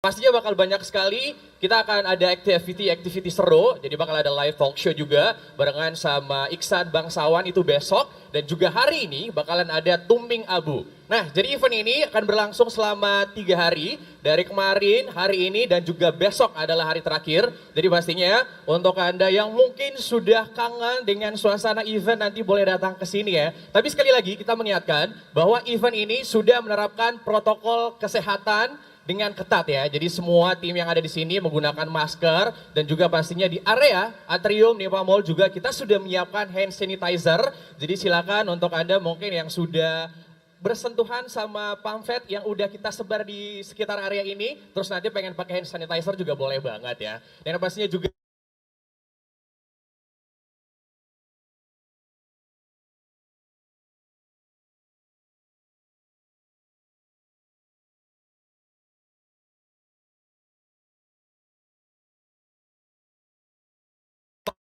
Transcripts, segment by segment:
Pastinya bakal banyak sekali, kita akan ada activity seru, jadi bakal ada live talk show juga barengan sama Iksan Bangsawan itu besok, dan juga hari ini bakalan ada Tumping Abu. Nah, jadi event ini akan berlangsung selama 3 hari, dari kemarin, hari ini, dan juga besok adalah hari terakhir. Jadi pastinya untuk Anda yang mungkin sudah kangen dengan suasana event nanti boleh datang ke sini ya. Tapi sekali lagi kita mengingatkan bahwa event ini sudah menerapkan protokol kesehatan dengan ketat ya. Jadi semua tim yang ada di sini menggunakan masker dan juga pastinya di area Atrium Nipa Mall juga kita sudah menyiapkan hand sanitizer. Jadi silakan untuk Anda mungkin yang sudah bersentuhan sama pamflet yang udah kita sebar di sekitar area ini, terus nanti pengen pakai hand sanitizer juga boleh banget ya. Dan pastinya juga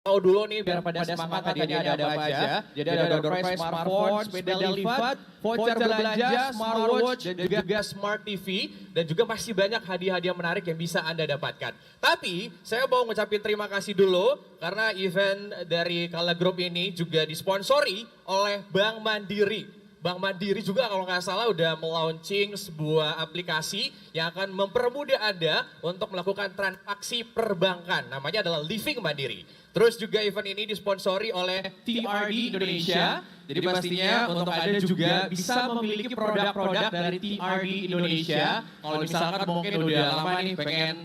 tahu dulu nih biar pada semangat tadi ada apa aja. Jadi ada door prize smartphone, sepeda lipat, voucher belanja, smartwatch, dan juga smart TV. Dan juga masih banyak hadiah-hadiah menarik yang bisa Anda dapatkan. Tapi saya mau ngucapin terima kasih dulu karena event dari Kala Group ini juga disponsori oleh Bank Mandiri. Bank Mandiri juga kalau nggak salah udah melaunching sebuah aplikasi yang akan mempermudah Anda untuk melakukan transaksi perbankan. Namanya adalah Living Mandiri. Terus juga event ini disponsori oleh TRD Indonesia. Jadi pastinya untuk Anda juga bisa memiliki produk-produk dari TRD Indonesia. Kalau misalkan mungkin udah lama nih pengen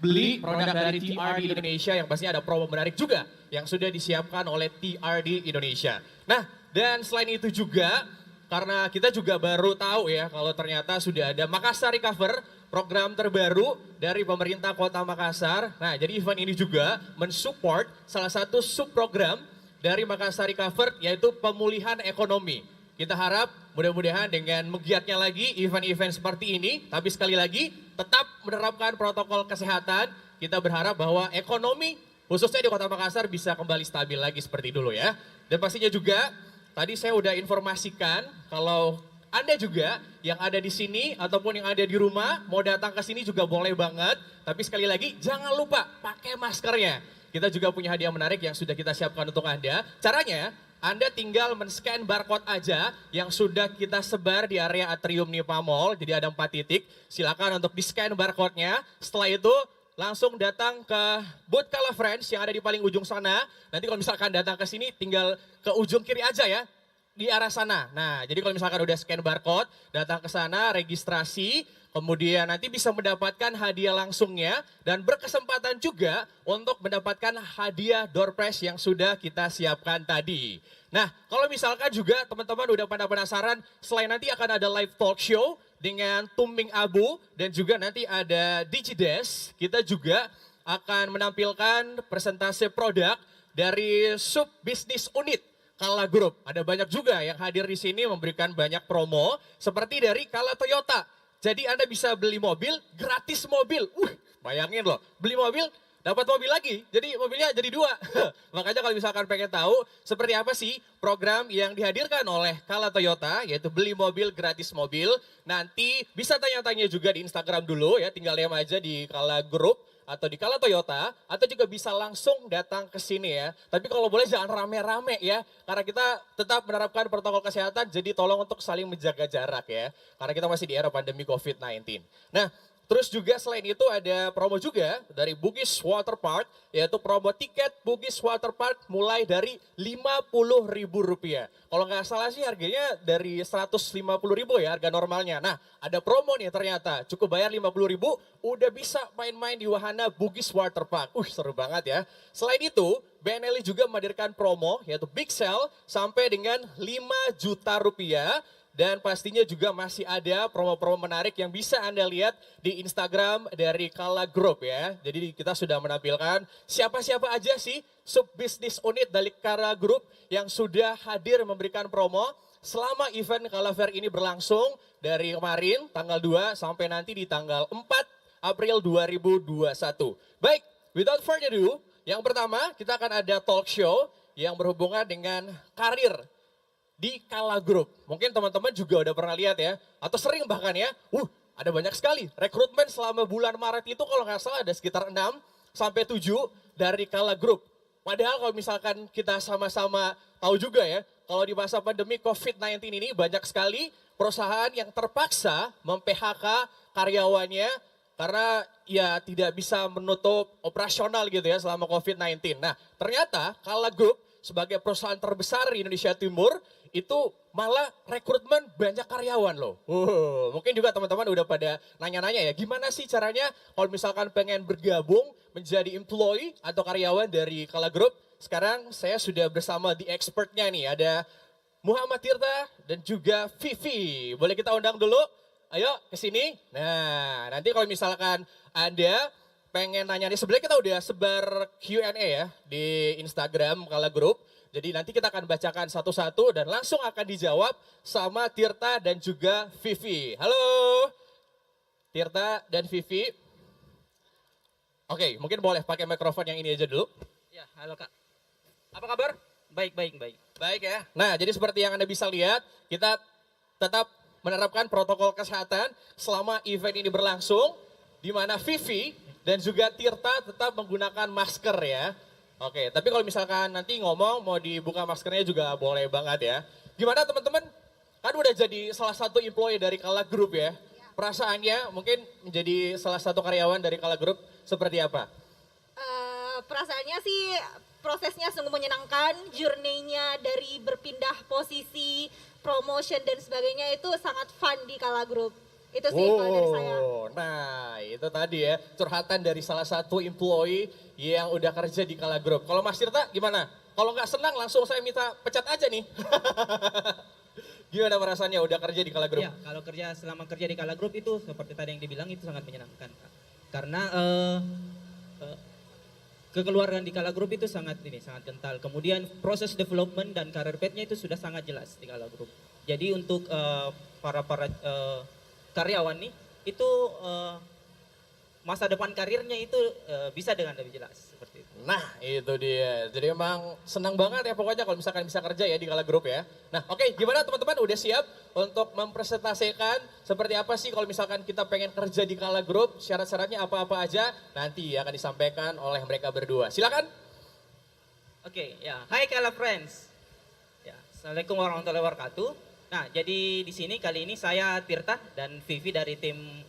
beli produk dari TRD Indonesia yang pastinya ada promo menarik juga yang sudah disiapkan oleh TRD Indonesia. Nah, dan selain itu juga karena kita juga baru tahu ya kalau ternyata sudah ada Makassar Recover, program terbaru dari pemerintah Kota Makassar. Nah, jadi event ini juga mensupport salah satu subprogram dari Makassar Recover yaitu pemulihan ekonomi. Kita harap mudah-mudahan dengan menggiatnya lagi event-event seperti ini, tapi sekali lagi tetap menerapkan protokol kesehatan. Kita berharap bahwa ekonomi khususnya di Kota Makassar bisa kembali stabil lagi seperti dulu ya. Dan pastinya juga tadi saya udah informasikan kalau Anda juga yang ada di sini ataupun yang ada di rumah mau datang ke sini juga boleh banget. Tapi sekali lagi jangan lupa pakai maskernya. Kita juga punya hadiah menarik yang sudah kita siapkan untuk Anda. Caranya Anda tinggal men-scan barcode aja yang sudah kita sebar di area Atrium Nipa Mall. Jadi ada 4 titik. Silakan untuk di-scan barcode-nya. Setelah itu langsung datang ke booth Kala Friends yang ada di paling ujung sana. Nanti kalau misalkan datang ke sini tinggal ke ujung kiri aja ya, di arah sana. Nah, jadi kalau misalkan udah scan barcode, datang ke sana, registrasi, kemudian nanti bisa mendapatkan hadiah langsungnya dan berkesempatan juga untuk mendapatkan hadiah door prize yang sudah kita siapkan tadi. Nah, kalau misalkan juga teman-teman udah pada penasaran, selain nanti akan ada live talk show dengan Tumping Abu dan juga nanti ada Digides, kita juga akan menampilkan presentasi produk dari sub bisnis unit Kala Group. Ada banyak juga yang hadir di sini memberikan banyak promo seperti dari Kala Toyota. Jadi Anda bisa beli mobil, gratis mobil. Bayangin loh, beli mobil dapat mobil lagi, jadi mobilnya jadi 2. Makanya kalau misalkan pengen tahu seperti apa sih program yang dihadirkan oleh Kala Toyota, yaitu beli mobil gratis mobil, nanti bisa tanya-tanya juga di Instagram dulu ya, tinggal DM aja di Kala Group atau di Kala Toyota, atau juga bisa langsung datang ke sini ya. Tapi kalau boleh jangan rame-rame ya, karena kita tetap menerapkan protokol kesehatan, jadi tolong untuk saling menjaga jarak ya. Karena kita masih di era pandemi COVID-19. Nah, terus juga selain itu ada promo juga dari Bugis Water Park, yaitu promo tiket Bugis Water Park mulai dari Rp50.000. Kalau nggak salah sih harganya dari Rp150.000 ya harga normalnya. Nah, ada promo nih ternyata, cukup bayar Rp50.000 udah bisa main-main di wahana Bugis Water Park. Seru banget ya. Selain itu, BNL juga menghadirkan promo yaitu Big Sale sampai dengan Rp5 juta. Dan pastinya juga masih ada promo-promo menarik yang bisa Anda lihat di Instagram dari Kala Group ya. Jadi kita sudah menampilkan siapa-siapa aja sih sub bisnis unit dari Kala Group yang sudah hadir memberikan promo selama event Kala Fair ini berlangsung dari kemarin tanggal 2 sampai nanti di tanggal 4 April 2021. Baik, without further ado, yang pertama kita akan ada talk show yang berhubungan dengan karir di Kala Group. Mungkin teman-teman juga udah pernah lihat ya, atau sering bahkan ya, ada banyak sekali. Rekrutmen selama bulan Maret itu kalau nggak salah ada sekitar 6 sampai 7 dari Kala Group. Padahal kalau misalkan kita sama-sama tahu juga ya, kalau di masa pandemi COVID-19 ini banyak sekali perusahaan yang terpaksa mem-PHK karyawannya karena ya tidak bisa menutup operasional gitu ya selama COVID-19. Nah ternyata Kala Group sebagai perusahaan terbesar di Indonesia Timur itu malah rekrutmen banyak karyawan loh. Mungkin juga teman-teman udah pada nanya-nanya ya, gimana sih caranya kalau misalkan pengen bergabung menjadi employee atau karyawan dari Kala Group. Sekarang saya sudah bersama di expertnya nih, ada Muhammad Tirta dan juga Vivi. Boleh kita undang dulu? Ayo ke sini. Nah, nanti kalau misalkan Anda pengen nanya nih, sebenarnya kita udah sebar Q&A ya di Instagram Kala Group. Jadi nanti kita akan bacakan satu-satu dan langsung akan dijawab sama Tirta dan juga Vivi. Halo Tirta dan Vivi. Oke, mungkin boleh pakai mikrofon yang ini aja dulu. Ya, halo Kak. Apa kabar? Baik. Baik ya. Nah, jadi seperti yang Anda bisa lihat, kita tetap menerapkan protokol kesehatan selama event ini berlangsung, di mana Vivi dan juga Tirta tetap menggunakan masker ya. Oke, tapi kalau misalkan nanti ngomong mau dibuka maskernya juga boleh banget ya. Gimana teman-teman? Kan udah jadi salah satu employee dari Kala Group ya. Perasaannya mungkin menjadi salah satu karyawan dari Kala Group seperti apa? Perasaannya sih prosesnya sungguh menyenangkan, journey-nya dari berpindah posisi, promotion dan sebagainya itu sangat fun di Kala Group. Itu sih kalau dari saya. Nah itu tadi ya curhatan dari salah satu employee yang udah kerja di Kala Group. Kalau Mas Tirta gimana? Kalau nggak senang langsung saya minta pecat aja nih. Gimana perasaannya udah kerja di Kala Group? Ya, kalau selama kerja di Kala Group itu seperti tadi yang dibilang itu sangat menyenangkan Kak. Karena kekeluargaan di Kala Group itu sangat kental. Kemudian proses development dan career path-nya itu sudah sangat jelas di Kala Group. Jadi untuk para karyawan nih itu masa depan karirnya itu bisa dengan lebih jelas seperti itu. Nah itu dia, jadi emang senang banget ya pokoknya kalau misalkan bisa kerja ya di Kala Group ya. Nah oke, gimana teman-teman udah siap untuk mempresentasikan seperti apa sih kalau misalkan kita pengen kerja di Kala Group, syarat-syaratnya apa-apa aja nanti akan disampaikan oleh mereka berdua. Silakan. Oke, ya. Hai Kala Friends. Ya, Assalamualaikum warahmatullahi wabarakatuh. Nah, jadi di sini kali ini saya Tirta dan Vivi dari tim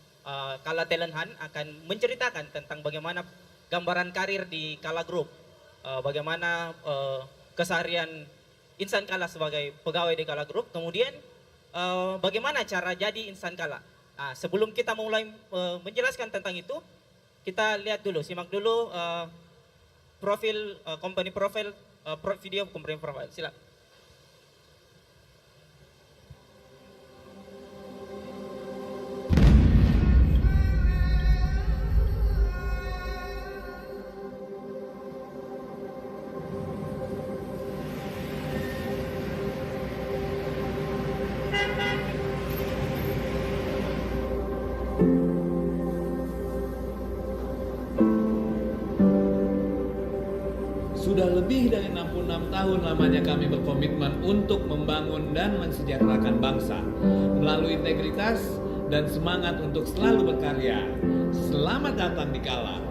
Kala Talent Hunt akan menceritakan tentang bagaimana gambaran karir di Kala Group, bagaimana keseharian insan Kala sebagai pegawai di Kala Group, kemudian bagaimana cara jadi insan Kala. Nah, sebelum kita mulai menjelaskan tentang itu, kita lihat dulu, simak dulu profil company profile, video company profile. Silakan. Sudah lebih dari 66 tahun lamanya kami berkomitmen untuk membangun dan mensejahterakan bangsa melalui integritas dan semangat untuk selalu berkarya. Selamat datang di Kala.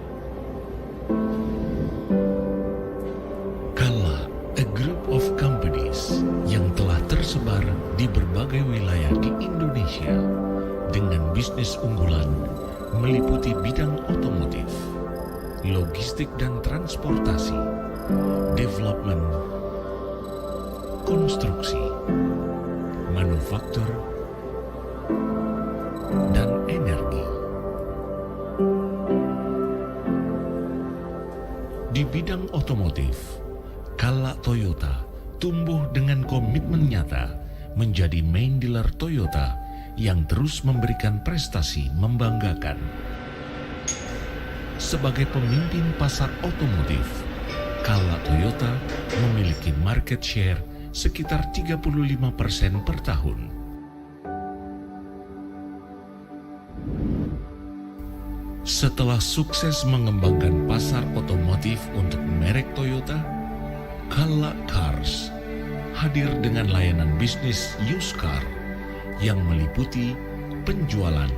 Kala, a group of companies yang telah tersebar di berbagai wilayah di Indonesia dengan bisnis unggulan meliputi bidang otomotif, logistik dan transportasi, development, konstruksi, manufaktur, dan energi. Di bidang otomotif, Kala Toyota tumbuh dengan komitmen nyata menjadi main dealer Toyota yang terus memberikan prestasi membanggakan. Sebagai pemimpin pasar otomotif, Kala Toyota memiliki market share sekitar 35% per tahun. Setelah sukses mengembangkan pasar otomotif untuk merek Toyota, Kala Cars hadir dengan layanan bisnis used car yang meliputi penjualan,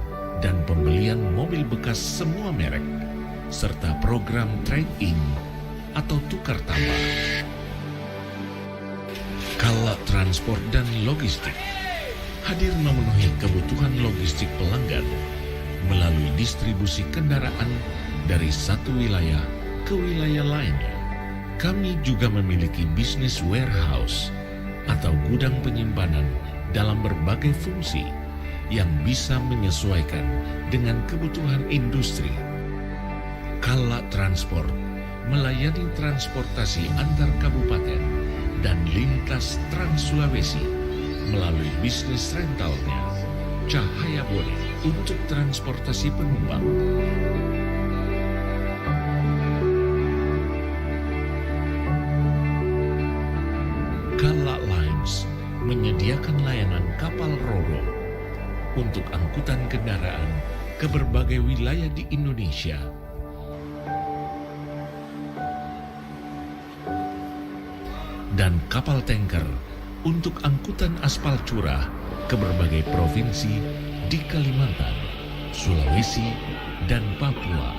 dan pembelian mobil bekas semua merek, serta program trade-in atau tukar tambah. Kala Transport dan Logistik hadir memenuhi kebutuhan logistik pelanggan melalui distribusi kendaraan dari satu wilayah ke wilayah lainnya. Kami juga memiliki bisnis warehouse atau gudang penyimpanan dalam berbagai fungsi yang bisa menyesuaikan dengan kebutuhan industri. Kala Transport melayani transportasi antar kabupaten dan lintas Trans Sulawesi melalui bisnis rentalnya Cahaya Bone untuk transportasi penumpang. Kala Lines menyediakan layanan kapal ro-ro untuk angkutan kendaraan ke berbagai wilayah di Indonesia. Dan kapal tanker untuk angkutan aspal curah ke berbagai provinsi di Kalimantan, Sulawesi, dan Papua.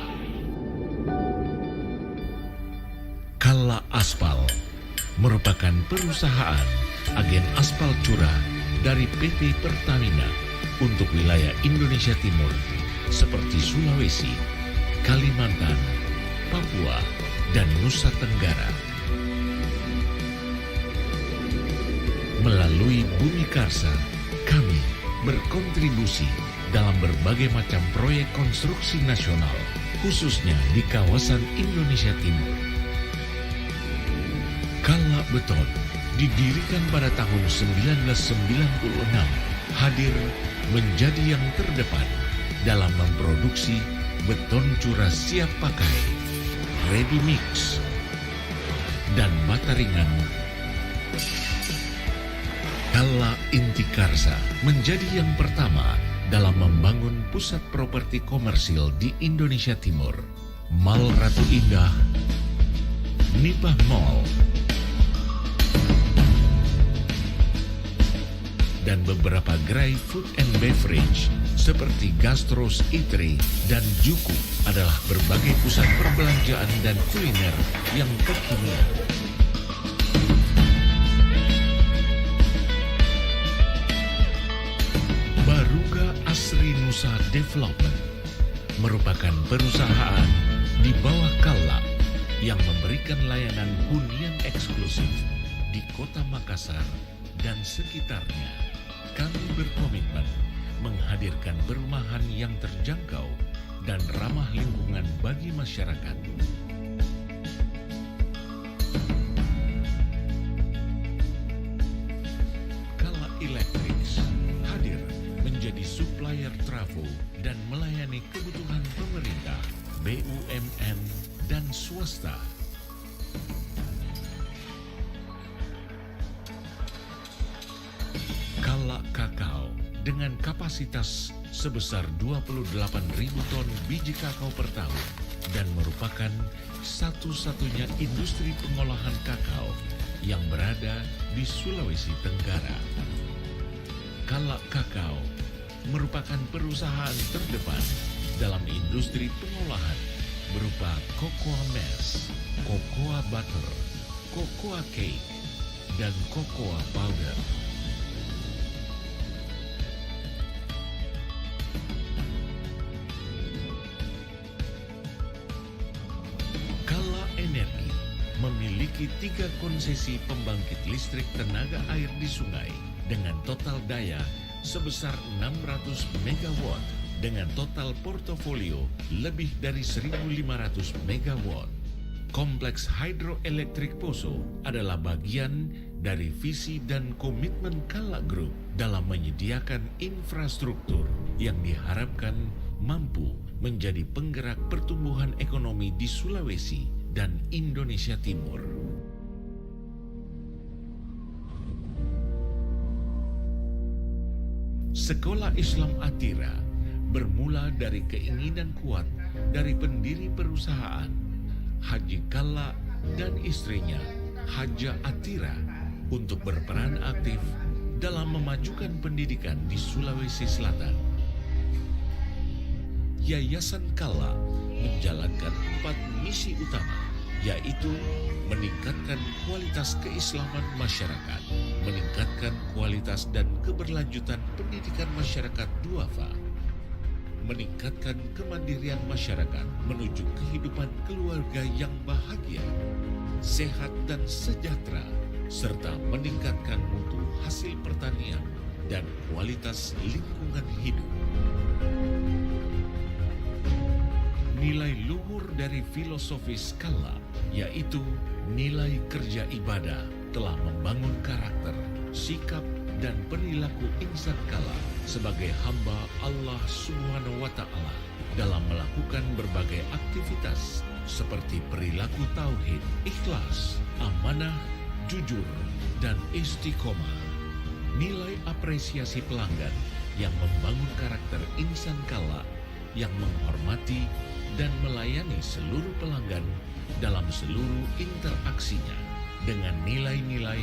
Kala Aspal merupakan perusahaan agen aspal curah dari PT Pertamina untuk wilayah Indonesia Timur seperti Sulawesi, Kalimantan, Papua, dan Nusa Tenggara. Melalui Bumi Karsa, kami berkontribusi dalam berbagai macam proyek konstruksi nasional, khususnya di kawasan Indonesia Timur. Kala Beton didirikan pada tahun 1996, hadir menjadi yang terdepan dalam memproduksi beton curah siap pakai, ready mix, dan bata ringan. Kala Intikarsa menjadi yang pertama dalam membangun pusat properti komersil di Indonesia Timur. Mall Ratu Indah, Nipah Mall, dan beberapa gerai food and beverage seperti Gastros Eatery dan Juku adalah berbagai pusat perbelanjaan dan kuliner yang kekinian. Baruga Asri Nusa Development merupakan perusahaan di bawah Kala yang memberikan layanan hunian eksklusif di Kota Makassar dan sekitarnya. Kami berkomitmen menghadirkan perumahan yang terjangkau dan ramah lingkungan bagi masyarakat. Kala Electrics hadir menjadi supplier trafo dan melayani kebutuhan pemerintah, BUMN, dan swasta. Kala Kakao dengan kapasitas sebesar 28.000 ton biji kakao per tahun dan merupakan satu-satunya industri pengolahan kakao yang berada di Sulawesi Tenggara. Kala Kakao merupakan perusahaan terdepan dalam industri pengolahan berupa cocoa mass, cocoa butter, cocoa cake, dan cocoa powder. Kala Energi memiliki 3 konsesi pembangkit listrik tenaga air di sungai dengan total daya sebesar 600 MW dengan total portofolio lebih dari 1.500 MW. Kompleks hidroelektrik Poso adalah bagian dari visi dan komitmen Kala Group dalam menyediakan infrastruktur yang diharapkan mampu menjadi penggerak pertumbuhan ekonomi di Sulawesi dan Indonesia Timur. Sekolah Islam Atira bermula dari keinginan kuat dari pendiri perusahaan Haji Kala dan istrinya Haja Atira untuk berperan aktif dalam memajukan pendidikan di Sulawesi Selatan. Yayasan Kala menjalankan 4 misi utama, yaitu meningkatkan kualitas keislaman masyarakat, meningkatkan kualitas dan keberlanjutan pendidikan masyarakat duafa, meningkatkan kemandirian masyarakat menuju kehidupan keluarga yang bahagia, sehat dan sejahtera, serta meningkatkan mutu hasil pertanian dan kualitas lingkungan hidup. Nilai luhur dari filosofi Skala, yaitu nilai kerja ibadah, telah membangun karakter, sikap, dan perilaku insan Kala sebagai hamba Allah Subhanahu wa Ta'ala dalam melakukan berbagai aktivitas seperti perilaku tauhid, ikhlas, amanah, jujur, dan istiqomah. Nilai apresiasi pelanggan yang membangun karakter insan Kala yang menghormati dan melayani seluruh pelanggan dalam seluruh interaksinya dengan nilai-nilai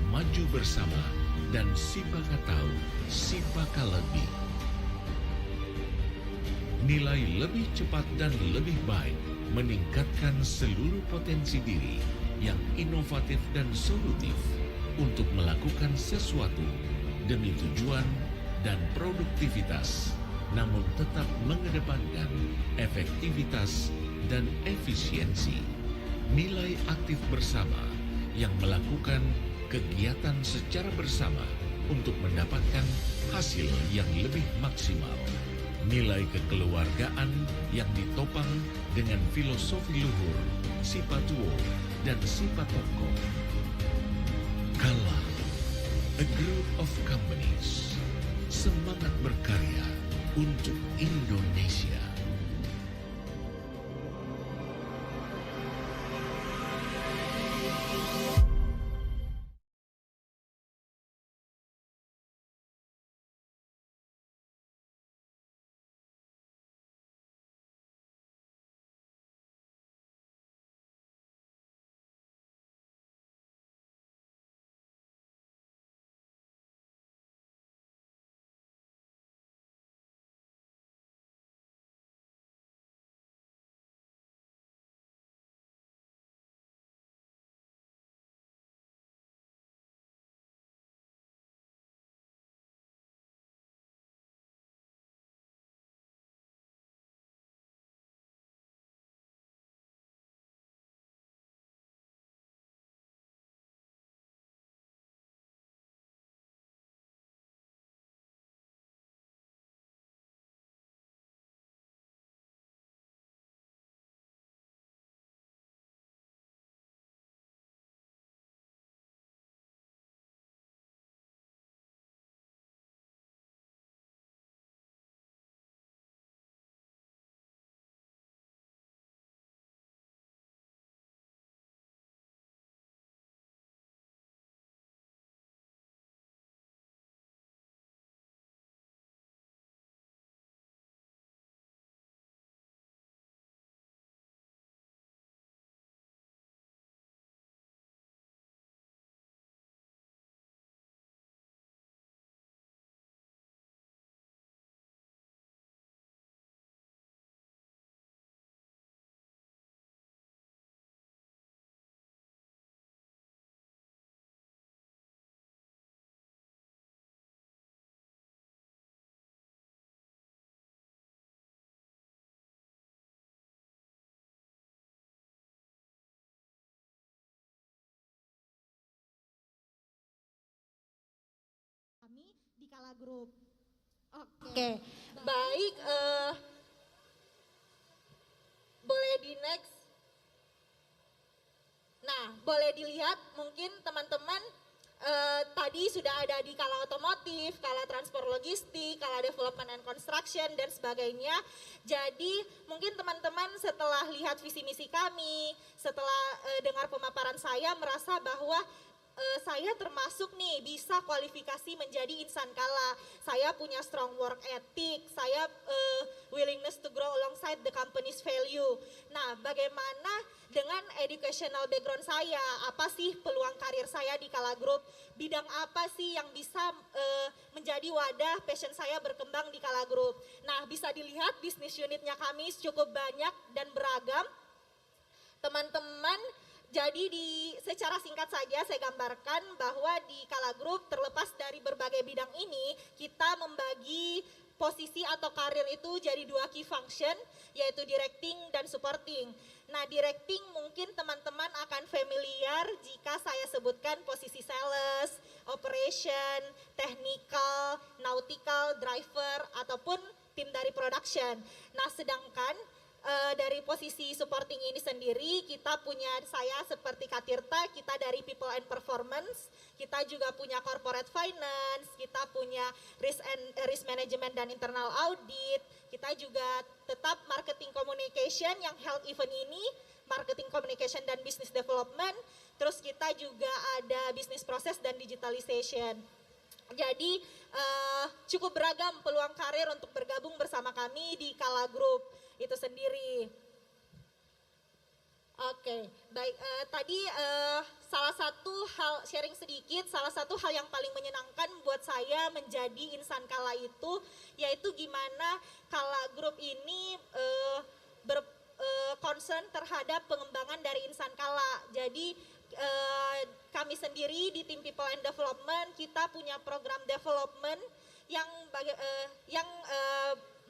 maju bersama dan sibaka tahu, sibaka lebih. Nilai lebih cepat dan lebih baik meningkatkan seluruh potensi diri yang inovatif dan solutif untuk melakukan sesuatu demi tujuan dan produktivitas, namun tetap mengedepankan efektivitas dan efisiensi. Nilai aktif bersama yang melakukan kegiatan secara bersama untuk mendapatkan hasil yang lebih maksimal. Nilai kekeluargaan yang ditopang dengan filosofi luhur, sifat tuo, dan sifat tokoh. Kala, a group of companies, semangat berkarya untuk Indonesia. Kami di Kala Group. Oke, baik. Boleh di next. Nah, boleh dilihat mungkin teman-teman tadi sudah ada di Kala Otomotif, Kala Transport Logistik, Kala Development and Construction, dan sebagainya. Jadi mungkin teman-teman setelah lihat visi misi kami, setelah dengar pemaparan saya merasa bahwa saya termasuk nih bisa kualifikasi menjadi insan kala. Saya punya strong work ethic, saya willingness to grow alongside the company's value. Nah, bagaimana dengan educational background saya? Apa sih peluang karir saya di Kala Group? Bidang apa sih yang bisa menjadi wadah passion saya berkembang di Kala Group? Nah, bisa dilihat bisnis unitnya kami cukup banyak dan beragam. Teman-teman, jadi secara singkat saja saya gambarkan bahwa di Kala Group terlepas dari berbagai bidang ini, kita membagi posisi atau karir itu jadi 2 key function, yaitu directing dan supporting. Nah, directing mungkin teman-teman akan familiar jika saya sebutkan posisi sales, operation, technical, nautical, driver, ataupun tim dari production. Nah, sedangkan dari posisi supporting ini sendiri kita punya saya seperti Kak Tirta, kita dari people and performance, kita juga punya corporate finance, kita punya risk management dan internal audit, kita juga tetap marketing communication yang health event ini, marketing communication dan business development, terus kita juga ada business process dan digitalization. Jadi cukup beragam peluang karir untuk bergabung bersama kami di Kala Group itu sendiri. Oke, baik. Tadi salah satu hal sharing sedikit, salah satu hal yang paling menyenangkan buat saya menjadi insan Kala itu, yaitu gimana Kala Group ini concern terhadap pengembangan dari insan Kala. Jadi kami sendiri di tim People and Development kita punya program development yang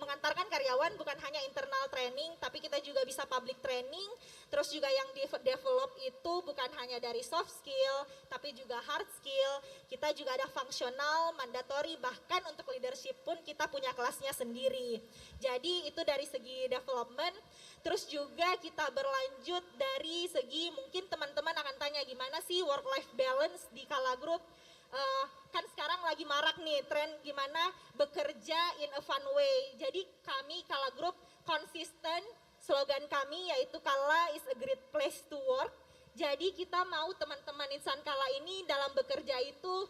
mengantarkan karyawan bukan hanya internal training, tapi kita juga bisa public training. Terus juga yang develop itu bukan hanya dari soft skill, tapi juga hard skill. Kita juga ada fungsional, mandatory, bahkan untuk leadership pun kita punya kelasnya sendiri. Jadi itu dari segi development. Terus juga kita berlanjut dari segi mungkin teman-teman akan tanya gimana sih work-life balance di Kala Group. Kan sekarang lagi marak nih tren gimana bekerja in a fun way. Jadi kami Kala Group konsisten, slogan kami yaitu Kala is a great place to work. Jadi kita mau teman-teman insan Kala ini dalam bekerja itu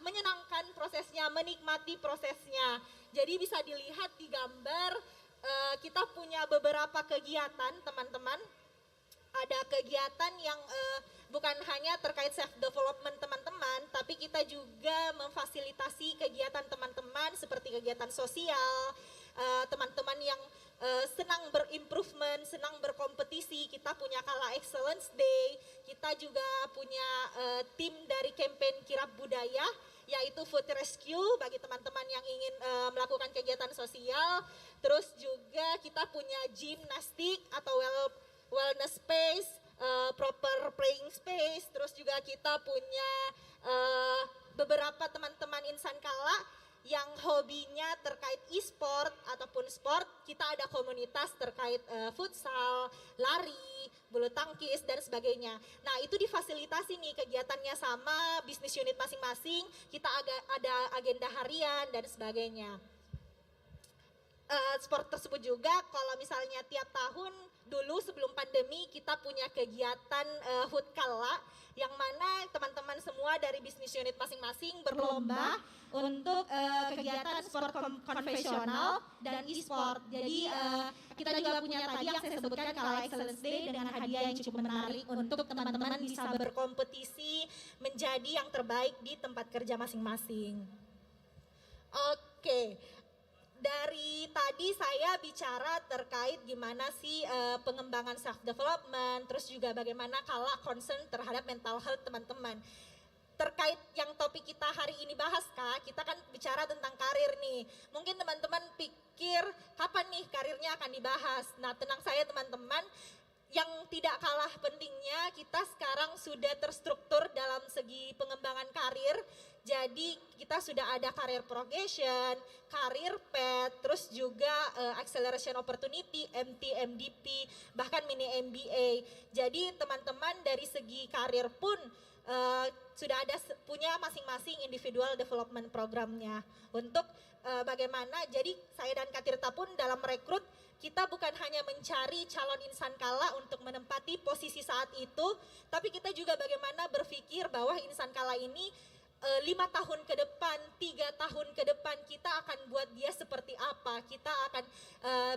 menyenangkan prosesnya, menikmati prosesnya. Jadi bisa dilihat di gambar kita punya beberapa kegiatan teman-teman. Ada kegiatan yang bukan hanya terkait self development teman-teman, tapi kita juga memfasilitasi kegiatan teman-teman seperti kegiatan sosial, teman-teman yang senang berimprovement, senang berkompetisi. Kita punya Kala Excellence Day, kita juga punya tim dari campaign Kirab Budaya, yaitu food rescue bagi teman-teman yang ingin melakukan kegiatan sosial. Terus juga kita punya gymnastik atau wellness space, proper playing space. Terus juga kita punya beberapa teman-teman insan Kala yang hobinya terkait e-sport ataupun sport. Kita ada komunitas terkait futsal, lari, bulu tangkis dan sebagainya. Nah, itu difasilitasi nih kegiatannya sama bisnis unit masing-masing. Kita ada agenda harian dan sebagainya. Sport tersebut juga kalau misalnya tiap tahun dulu sebelum pandemi kita punya kegiatan HUT Kala yang mana teman-teman semua dari bisnis unit masing-masing berlomba untuk kegiatan sport konvensional dan e-sport. Jadi kita juga punya tadi yang saya sebutkan Kala Excellence Day dengan hadiah yang cukup menarik untuk teman-teman bisa berkompetisi menjadi yang terbaik di tempat kerja masing-masing. Oke. Dari tadi saya bicara terkait gimana sih pengembangan self development, terus juga bagaimana Kala concern terhadap mental health teman-teman. Terkait yang topik kita hari ini bahas Kak, kita kan bicara tentang karir nih. Mungkin teman-teman pikir kapan nih karirnya akan dibahas. Nah, tenang saya teman-teman, yang tidak kalah pentingnya kita sekarang sudah terstruktur dalam segi pengembangan karir. Jadi kita sudah ada career progression, karir path, terus juga acceleration opportunity, MT, MDP, bahkan mini MBA. Jadi teman-teman dari segi karir pun sudah ada punya masing-masing individual development programnya untuk bagaimana. Jadi saya dan Kak Tirta pun dalam merekrut, kita bukan hanya mencari calon insan kala untuk menempati posisi saat itu, tapi kita juga bagaimana berpikir bahwa insan kala ini 5 tahun ke depan, 3 tahun ke depan kita akan buat dia seperti apa, kita akan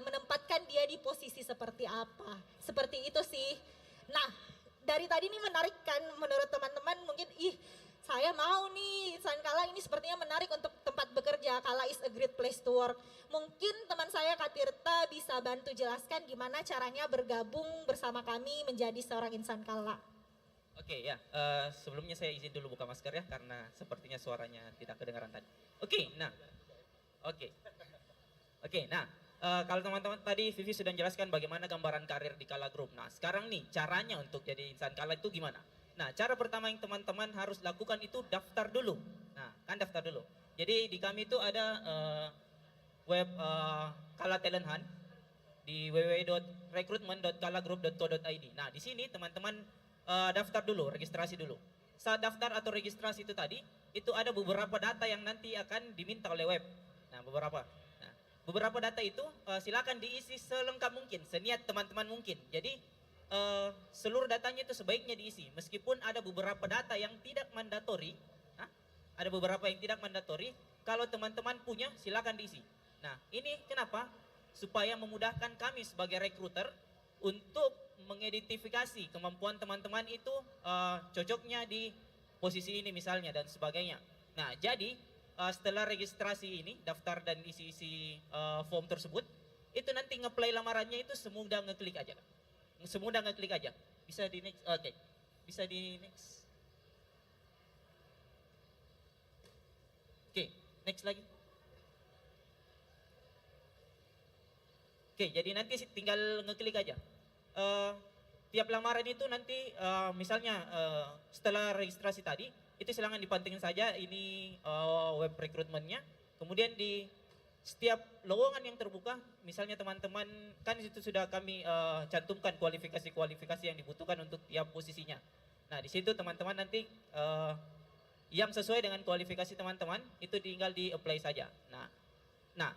menempatkan dia di posisi seperti apa. Seperti itu sih. Nah, dari tadi ini menarik kan menurut teman-teman, mungkin saya mau nih insan kala ini sepertinya menarik untuk tempat bekerja, kala is a great place to work. Mungkin teman saya Kak Tirta bisa bantu jelaskan gimana caranya bergabung bersama kami menjadi seorang insan kala. Oke ya, sebelumnya saya izin dulu buka masker ya karena sepertinya suaranya tidak kedengaran tadi. Oke, nah kalau teman-teman tadi Vivi sudah menjelaskan bagaimana gambaran karir di Kala Group. Nah sekarang nih caranya untuk jadi insan kala itu gimana? Nah cara pertama yang teman-teman harus lakukan itu daftar dulu. Nah kan daftar dulu. Jadi di kami itu ada web Kala Talent Hunt di www.recruitment.kalagroup.co.id. Nah di sini teman-teman daftar dulu, registrasi dulu. Saat daftar atau registrasi itu tadi, itu ada beberapa data yang nanti akan diminta oleh web. Nah beberapa data itu silakan diisi selengkap mungkin, seniat teman-teman mungkin. Jadi seluruh datanya itu sebaiknya diisi, meskipun ada beberapa data yang tidak mandatori. Ada beberapa yang tidak mandatori. Kalau teman-teman punya, silakan diisi. Nah ini kenapa? Supaya memudahkan kami sebagai recruiter untuk mengidentifikasi kemampuan teman-teman itu cocoknya di posisi ini misalnya dan sebagainya. Nah jadi setelah registrasi ini, daftar dan isi-isi form tersebut, itu nanti nge-play lamarannya itu semudah ngeklik aja. Semudah ngeklik aja. Bisa di next, oke. Bisa di next. Oke, next lagi. Oke, jadi nanti tinggal ngeklik aja. Tiap lamaran itu nanti misalnya setelah registrasi tadi, itu silakan dipantengin saja ini web rekrutmennya. Kemudian di setiap lowongan yang terbuka, misalnya teman-teman kan di situ sudah kami cantumkan kualifikasi-kualifikasi yang dibutuhkan untuk tiap posisinya. Nah di situ teman-teman nanti yang sesuai dengan kualifikasi teman-teman itu tinggal di apply saja. Nah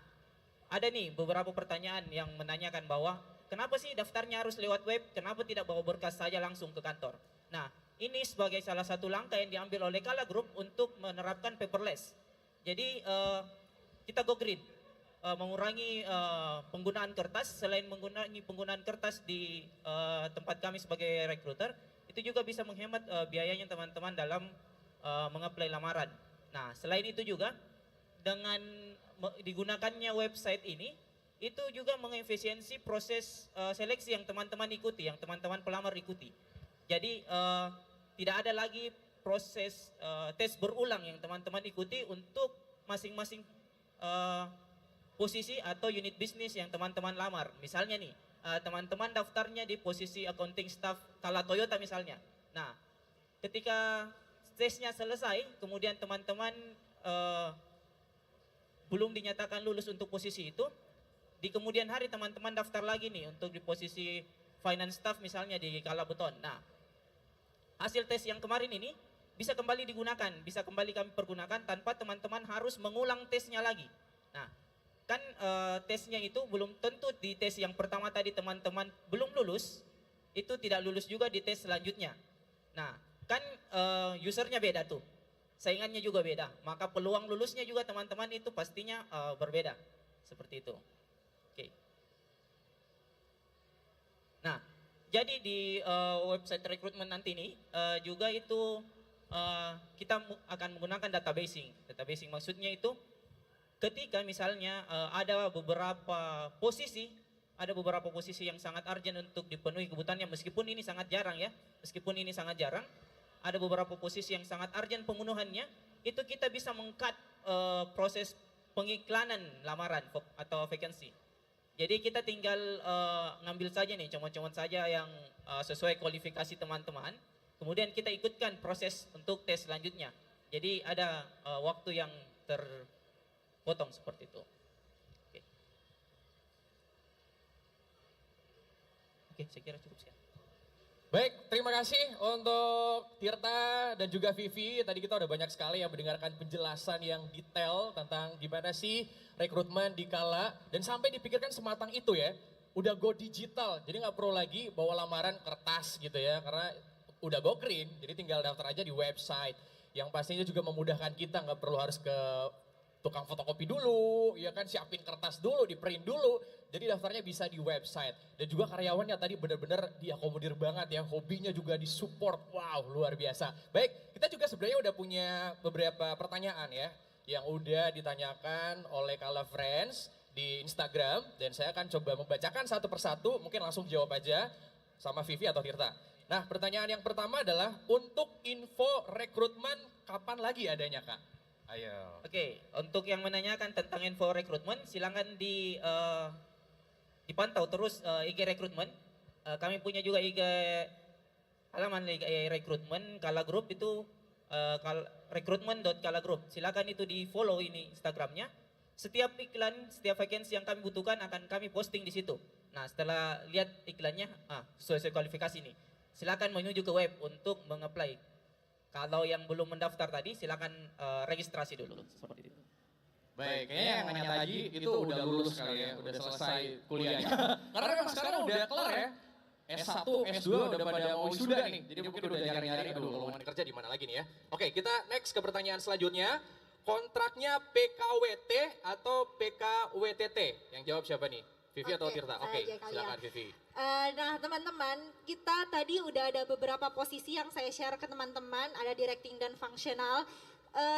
ada nih beberapa pertanyaan yang menanyakan bahwa kenapa sih daftarnya harus lewat web, kenapa tidak bawa berkas saja langsung ke kantor. Nah ini sebagai salah satu langkah yang diambil oleh Kala Group untuk menerapkan paperless. Jadi kita go green, mengurangi penggunaan kertas. Selain mengurangi penggunaan kertas di tempat kami sebagai recruiter, itu juga bisa menghemat biayanya teman-teman dalam mengapply lamaran. Nah selain itu juga dengan digunakannya website ini, itu juga mengefisiensi proses seleksi yang teman-teman ikuti, yang teman-teman pelamar ikuti. Jadi tidak ada lagi proses tes berulang yang teman-teman ikuti untuk masing-masing posisi atau unit bisnis yang teman-teman lamar. Misalnya nih, teman-teman daftarnya di posisi accounting staff Kala Toyota misalnya. Nah, ketika tesnya selesai, kemudian teman-teman belum dinyatakan lulus untuk posisi itu, di kemudian hari teman-teman daftar lagi nih untuk di posisi finance staff misalnya di Kala Beton. Nah, hasil tes yang kemarin ini bisa kembali digunakan, bisa kembali kami pergunakan tanpa teman-teman harus mengulang tesnya lagi. Nah, kan tesnya itu belum tentu di tes yang pertama tadi teman-teman belum lulus, itu tidak lulus juga di tes selanjutnya. Nah, kan usernya beda tuh, saingannya juga beda, maka peluang lulusnya juga teman-teman itu pastinya berbeda, seperti itu. Oke. Nah, jadi di website rekrutmen nanti ini juga itu kita akan menggunakan databasing. Databasing maksudnya itu ketika misalnya ada beberapa posisi yang sangat urgent untuk dipenuhi kebutuhannya, meskipun ini sangat jarang ya, ada beberapa posisi yang sangat urgent pemenuhannya, itu kita bisa meng-cut proses pengiklanan lamaran atau vacancy. Jadi kita tinggal ngambil saja nih, comot-comot saja yang sesuai kualifikasi teman-teman. Kemudian kita ikutkan proses untuk tes selanjutnya. Jadi ada waktu yang potong seperti itu. Oke. Oke, saya kira cukup sekian. Baik, terima kasih untuk Tirta dan juga Vivi. Tadi kita udah banyak sekali yang mendengarkan penjelasan yang detail tentang gimana sih rekrutmen di Kala. Dan sampai dipikirkan sematang itu ya, udah go digital. Jadi nggak perlu lagi bawa lamaran kertas gitu ya, karena udah go green. Jadi tinggal daftar aja di website. Yang pastinya juga memudahkan kita, nggak perlu harus ke tukang fotokopi dulu, ya kan, siapin kertas dulu, di print dulu. Jadi daftarnya bisa di website. Dan juga karyawannya tadi benar-benar diakomodir banget ya, hobinya juga disupport. Wow, luar biasa. Baik, kita juga sebenarnya udah punya beberapa pertanyaan ya, yang udah ditanyakan oleh Kala Friends di Instagram. Dan saya akan coba membacakan satu persatu, mungkin langsung jawab aja sama Vivi atau Tirta. Nah, pertanyaan yang pertama adalah, untuk info rekrutmen kapan lagi adanya, Kak? Ayo. Oke, untuk yang menanyakan tentang info rekrutmen, silakan dipantau terus IG rekrutmen. Kami punya juga IG halaman IG rekrutmen Kala Group itu rekrutmen.kalagroup. Silakan itu di follow ini Instagramnya. Setiap iklan, setiap vacancy yang kami butuhkan akan kami posting di situ. Nah, setelah lihat iklannya, sesuai kualifikasi nih, silakan menuju ke web untuk mengapply. Kalau yang belum mendaftar tadi, silakan registrasi dulu. Seperti itu. Baik, kayaknya yang nanya tadi itu udah lulus kali ya, udah selesai kuliahnya. Karena memang sekarang udah kelar ya. S1, S2 udah pada mau wisuda nih. Jadi mungkin udah nyari-nyari, aduh lowongan kerja di mana lagi nih ya. Oke, kita next ke pertanyaan selanjutnya. Kontraknya PKWT atau PKWTT? Yang jawab siapa nih? Vivi atau Tirta? Oke, silakan Vivi. Nah teman-teman, kita tadi udah ada beberapa posisi yang saya share ke teman-teman, ada directing dan fungsional.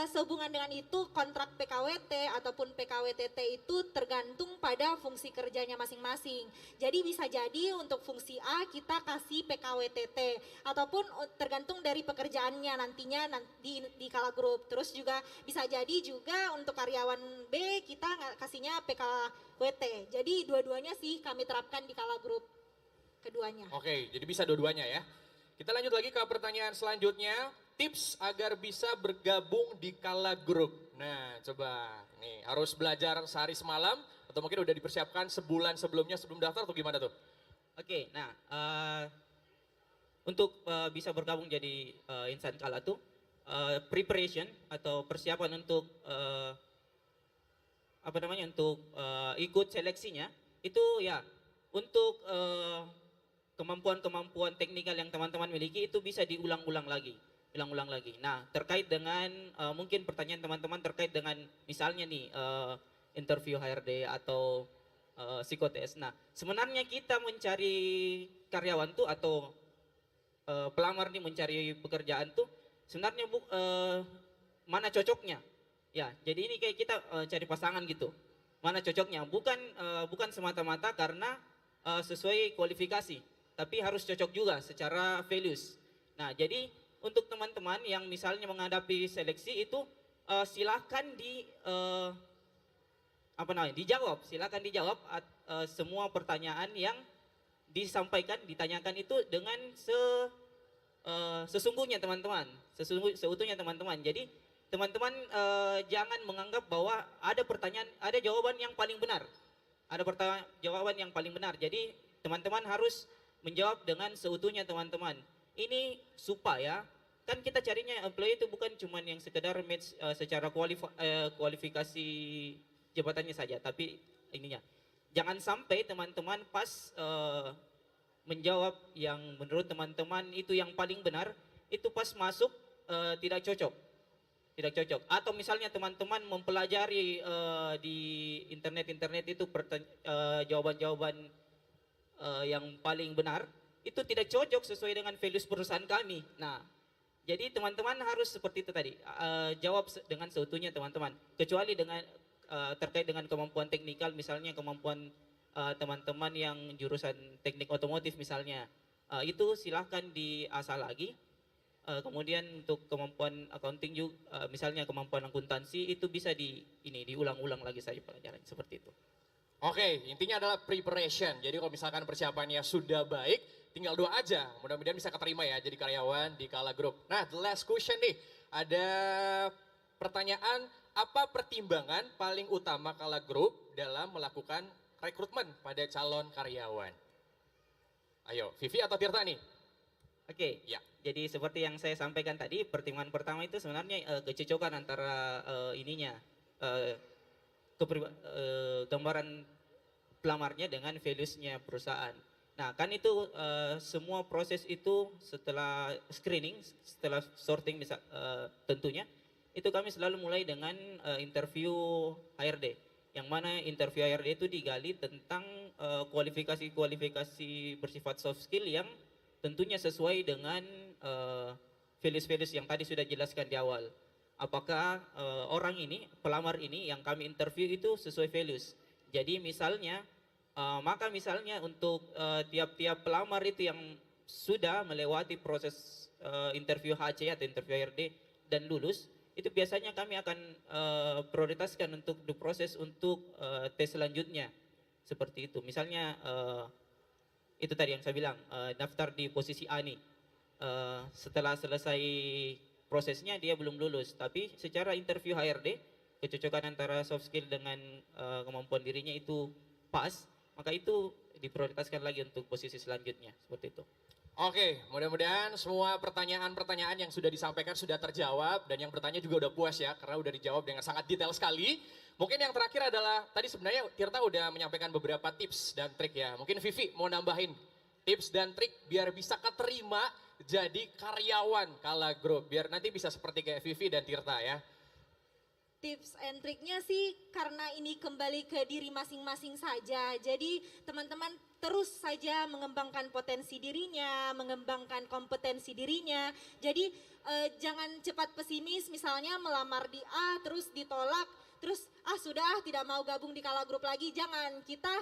Sehubungan dengan itu, kontrak PKWT ataupun PKWTT itu tergantung pada fungsi kerjanya masing-masing. Jadi bisa jadi untuk fungsi A kita kasih PKWTT, ataupun tergantung dari pekerjaannya nantinya di Kala Group. Terus juga bisa jadi juga untuk karyawan B kita kasihnya PKWT. Jadi dua-duanya sih kami terapkan di Kala Group, keduanya. Oke, jadi bisa dua-duanya ya. Kita lanjut lagi ke pertanyaan selanjutnya. Tips agar bisa bergabung di Kala Group. Nah, coba nih, harus belajar sehari semalam atau mungkin udah dipersiapkan sebulan sebelumnya sebelum daftar atau gimana tuh? Oke, nah untuk bisa bergabung jadi insan Kala tuh preparation atau persiapan untuk ikut seleksinya itu ya untuk kemampuan-kemampuan teknikal yang teman-teman miliki itu bisa diulang-ulang lagi. Nah, terkait dengan mungkin pertanyaan teman-teman terkait dengan misalnya nih interview HRD atau psikotes. Nah, sebenarnya kita mencari karyawan tuh atau pelamar nih mencari pekerjaan tuh sebenarnya mana cocoknya. Ya, jadi ini kayak kita cari pasangan gitu. Mana cocoknya? Bukan semata-mata karena sesuai kualifikasi, tapi harus cocok juga secara values. Nah, jadi untuk teman-teman yang misalnya menghadapi seleksi itu silakan silakan dijawab semua pertanyaan yang ditanyakan itu dengan sesungguhnya teman-teman, seutuhnya teman-teman. Jadi teman-teman jangan menganggap bahwa ada jawaban yang paling benar. Jawaban yang paling benar. Jadi teman-teman harus menjawab dengan seutuhnya teman-teman. Ini supaya kan kita carinya employee itu bukan cuma yang sekedar match secara kualifikasi jabatannya saja, tapi ininya jangan sampai teman-teman pas menjawab yang menurut teman-teman itu yang paling benar, itu pas masuk tidak cocok atau misalnya teman-teman mempelajari di internet itu jawaban-jawaban yang paling benar itu tidak cocok sesuai dengan values perusahaan kami. Nah, jadi teman-teman harus seperti itu tadi, jawab dengan seutuhnya teman-teman. Kecuali dengan terkait dengan kemampuan teknikal, misalnya kemampuan teman-teman yang jurusan teknik otomotif misalnya, itu silahkan diasah lagi. Kemudian untuk kemampuan accounting juga, misalnya kemampuan akuntansi itu bisa diulang-ulang lagi saja pelajaran seperti itu. Oke, intinya adalah preparation. Jadi kalau misalkan persiapannya sudah baik, tinggal doa aja. Mudah-mudahan bisa keterima ya jadi karyawan di Kala Group. Nah, the last question nih. Ada pertanyaan, apa pertimbangan paling utama Kala Group dalam melakukan rekrutmen pada calon karyawan? Ayo, Vivi atau Tirta nih? Oke, Ya. jadi seperti yang saya sampaikan tadi, pertimbangan pertama itu sebenarnya kecocokan antara gambaran pelamarnya dengan values-nya perusahaan. Nah, kan itu semua proses itu setelah screening, setelah sorting tentunya, itu kami selalu mulai dengan interview HRD. Yang mana interview HRD itu digali tentang kualifikasi-kualifikasi bersifat soft skill yang tentunya sesuai dengan values-values yang tadi sudah jelaskan di awal. Apakah orang ini, pelamar ini yang kami interview itu sesuai values. Jadi misalnya, maka misalnya untuk tiap-tiap pelamar itu yang sudah melewati proses interview HC atau interview HRD dan lulus, itu biasanya kami akan prioritaskan untuk proses untuk tes selanjutnya. Seperti itu. Misalnya, itu tadi yang saya bilang, daftar di posisi A nih. Setelah selesai prosesnya dia belum lulus, tapi secara interview HRD, kecocokan antara soft skill dengan kemampuan dirinya itu pas, maka itu diprioritaskan lagi untuk posisi selanjutnya, seperti itu. Oke, mudah-mudahan semua pertanyaan-pertanyaan yang sudah disampaikan sudah terjawab dan yang bertanya juga udah puas ya karena udah dijawab dengan sangat detail sekali. Mungkin yang terakhir adalah tadi sebenarnya Tirta udah menyampaikan beberapa tips dan trik ya. Mungkin Vivi mau nambahin tips dan trik biar bisa keterima jadi karyawan Kala Group. Biar nanti bisa seperti kayak Vivi dan Tirta ya. Tips and triknya sih karena ini kembali ke diri masing-masing saja. Jadi teman-teman terus saja mengembangkan potensi dirinya, mengembangkan kompetensi dirinya. Jadi jangan cepat pesimis misalnya melamar di A terus ditolak. Terus sudah tidak mau gabung di Kala Group lagi. Jangan, kita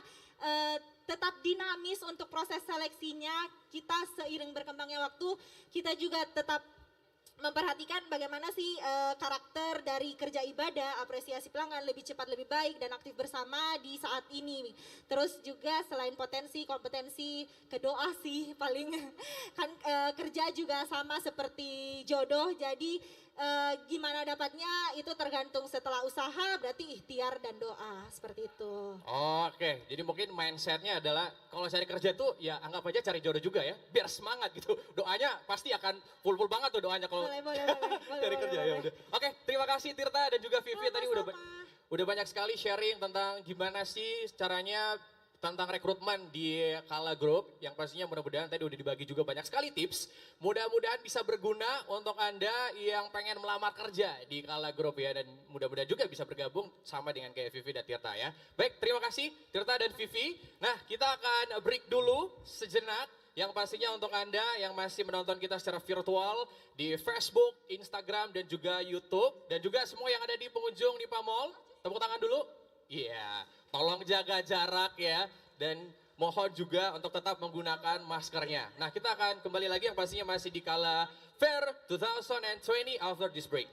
tetap dinamis untuk proses seleksinya. Kita seiring berkembangnya waktu kita juga tetap memperhatikan bagaimana sih karakter dari kerja ibadah, apresiasi pelanggan lebih cepat, lebih baik dan aktif bersama di saat ini. Terus juga selain potensi, kompetensi, kedoa sih paling kan kerja juga sama seperti jodoh. Jadi gimana dapatnya itu tergantung setelah usaha, berarti ikhtiar dan doa seperti itu. Oke, jadi mungkin mindsetnya adalah kalau cari kerja tuh ya anggap aja cari jodoh juga ya, biar semangat gitu. Doanya pasti akan full banget tuh doanya kalau Boleh, cari kerja ya udah. Oke, terima kasih Tirta dan juga Vivi tadi Sama-sama. udah banyak sekali sharing tentang gimana sih caranya tentang rekrutmen di Kala Group yang pastinya mudah-mudahan tadi udah dibagi juga banyak sekali tips. Mudah-mudahan bisa berguna untuk Anda yang pengen melamar kerja di Kala Group ya dan mudah-mudahan juga bisa bergabung sama dengan kayak Vivi dan Tirta ya. Baik, terima kasih Tirta dan Vivi. Nah, kita akan break dulu sejenak. Yang pastinya untuk Anda yang masih menonton kita secara virtual di Facebook, Instagram, dan juga YouTube. Dan juga semua yang ada di pengunjung di Pamol, tepuk tangan dulu. Iya, tolong jaga jarak ya. Dan mohon juga untuk tetap menggunakan maskernya. Nah, kita akan kembali lagi yang pastinya masih di Kala Fair 2020 after this break.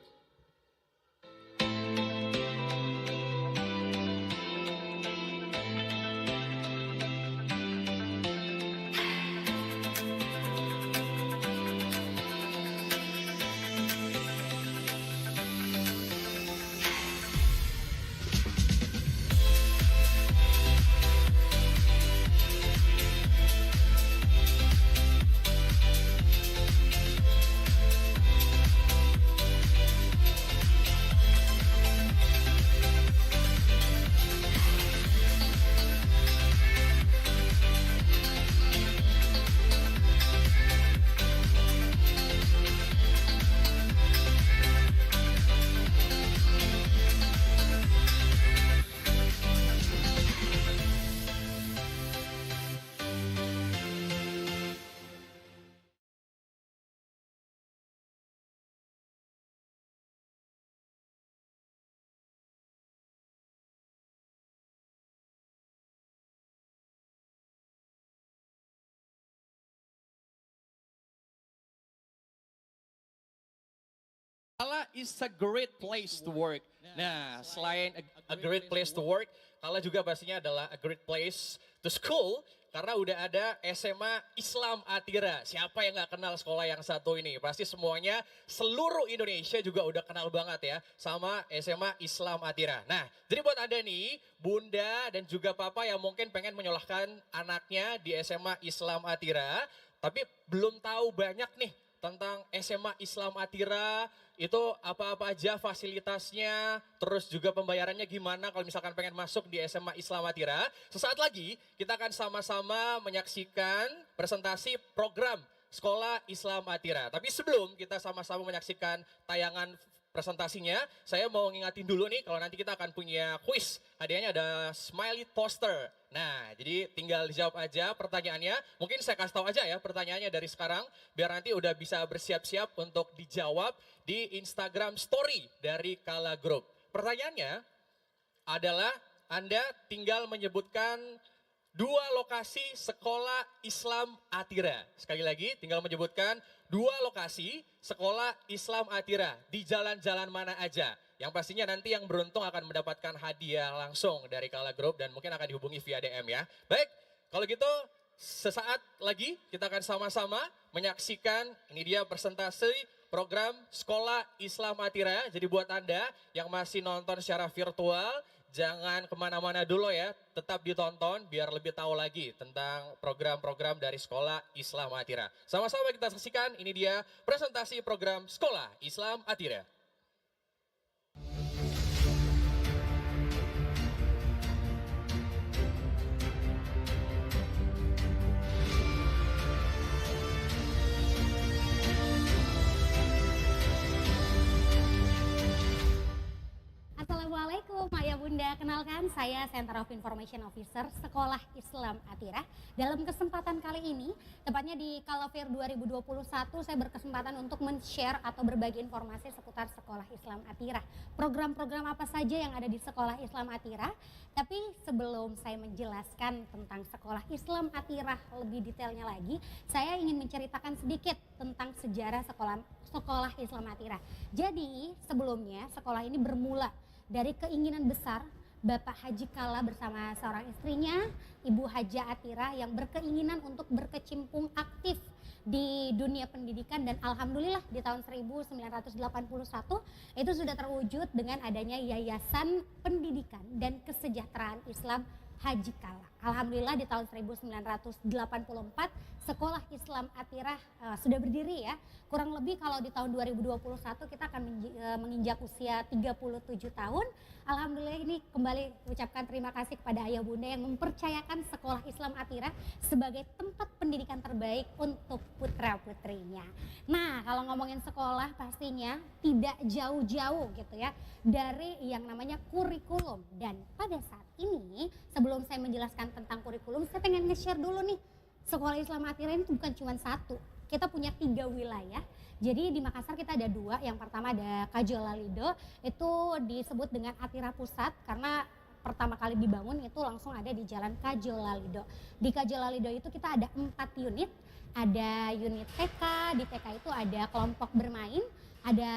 Kala is a great place to work. Nah, selain a great place to work, Kala juga pastinya adalah a great place to school karena udah ada SMA Islam Atira. Siapa yang nggak kenal sekolah yang satu ini? Pasti semuanya, seluruh Indonesia juga udah kenal banget ya sama SMA Islam Atira. Nah, jadi buat Anda nih, Bunda dan juga Papa yang mungkin pengen menyolahkan anaknya di SMA Islam Atira, tapi belum tahu banyak nih tentang SMA Islam Atira, itu apa-apa aja fasilitasnya, terus juga pembayarannya gimana kalau misalkan pengen masuk di SMA Islam Atira. Sesaat lagi kita akan sama-sama menyaksikan presentasi program Sekolah Islam Atira. Tapi sebelum kita sama-sama menyaksikan tayangan presentasinya, saya mau ngingatin dulu nih kalau nanti kita akan punya quiz. Hadiahnya ada smiley poster. Nah, jadi tinggal dijawab aja pertanyaannya. Mungkin saya kasih tahu aja ya pertanyaannya dari sekarang, biar nanti udah bisa bersiap-siap untuk dijawab di Instagram Story dari Kala Group. Pertanyaannya adalah Anda tinggal menyebutkan 2 lokasi sekolah Islam Atira. Sekali lagi tinggal menyebutkan 2 lokasi sekolah Islam Atira di jalan-jalan mana aja. Yang pastinya nanti yang beruntung akan mendapatkan hadiah langsung dari Kala Group dan mungkin akan dihubungi via DM ya. Baik, kalau gitu sesaat lagi kita akan sama-sama menyaksikan ini dia presentasi program Sekolah Islam Atira. Jadi buat Anda yang masih nonton secara virtual, jangan kemana-mana dulu ya, tetap ditonton biar lebih tahu lagi tentang program-program dari Sekolah Islam Atira. Sama-sama kita saksikan, ini dia presentasi program Sekolah Islam Atira. Assalamualaikum Ayah Bunda, kenalkan saya Center of Information Officer Sekolah Islam Atira. Dalam kesempatan kali ini, tepatnya di Kalafair 2021, saya berkesempatan untuk men-share atau berbagi informasi seputar Sekolah Islam Atira. Program-program apa saja yang ada di Sekolah Islam Atira. Tapi sebelum saya menjelaskan tentang Sekolah Islam Atira lebih detailnya lagi, saya ingin menceritakan sedikit tentang sejarah Sekolah Islam Atira. Jadi sebelumnya sekolah ini bermula dari keinginan besar Bapak Haji Kala bersama seorang istrinya, Ibu Haja Atira, yang berkeinginan untuk berkecimpung aktif di dunia pendidikan, dan alhamdulillah di tahun 1981 itu sudah terwujud dengan adanya Yayasan Pendidikan dan Kesejahteraan Islam Haji Kala. Alhamdulillah di tahun 1984 Sekolah Islam Atira sudah berdiri ya. Kurang lebih kalau di tahun 2021 kita akan menginjak usia 37 tahun. Alhamdulillah ini kembali ucapkan terima kasih kepada Ayah Bunda yang mempercayakan Sekolah Islam Atira sebagai tempat pendidikan terbaik untuk putra-putrinya. Nah, kalau ngomongin sekolah pastinya tidak jauh-jauh gitu ya dari yang namanya kurikulum. Dan pada saat ini sebelum saya menjelaskan tentang kurikulum, saya pengen nge-share dulu nih. Sekolah Islam Atira ini bukan cuma satu. Kita punya 3 wilayah. Jadi di Makassar kita ada 2. Yang pertama ada Kajolalido, itu disebut dengan Atira Pusat karena pertama kali dibangun itu langsung ada di Jalan Kajolalido. Di Kajolalido itu kita ada 4 unit. Ada unit TK, di TK itu ada kelompok bermain, ada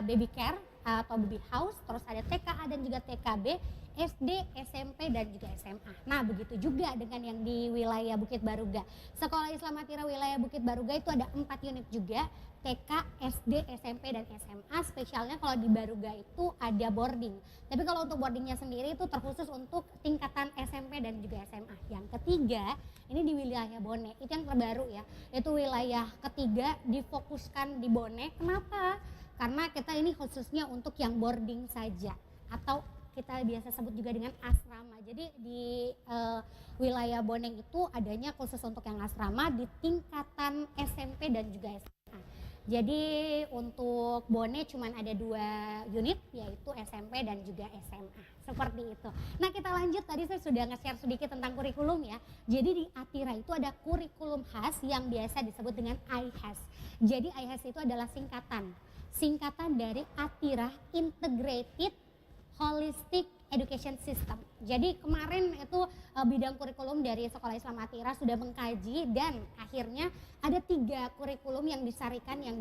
baby care atau baby house, terus ada TKA dan juga TKB, SD, SMP dan juga SMA. Nah, begitu juga dengan yang di wilayah Bukit Baruga. Sekolah Islam Atira wilayah Bukit Baruga itu ada 4 unit juga, TK, SD, SMP dan SMA. Spesialnya kalau di Baruga itu ada boarding. Tapi kalau untuk boardingnya sendiri itu terkhusus untuk tingkatan SMP dan juga SMA. Yang ketiga, ini di wilayah Bone, itu yang terbaru ya. Itu wilayah ketiga difokuskan di Bone. Kenapa? Karena kita ini khususnya untuk yang boarding saja atau kita biasa sebut juga dengan asrama. Jadi di wilayah Boneng itu adanya khusus untuk yang asrama di tingkatan SMP dan juga SMA. Jadi untuk Bone cuma ada 2 unit yaitu SMP dan juga SMA. Seperti itu. Nah, kita lanjut, tadi saya sudah nge-share sedikit tentang kurikulum ya. Jadi di Atira itu ada kurikulum khas yang biasa disebut dengan IHAS. Jadi IHAS itu adalah singkatan dari Atira Integrated Holistic Education System. Jadi kemarin itu bidang kurikulum dari Sekolah Islam Atira sudah mengkaji dan akhirnya ada 3 kurikulum yang disarikan yang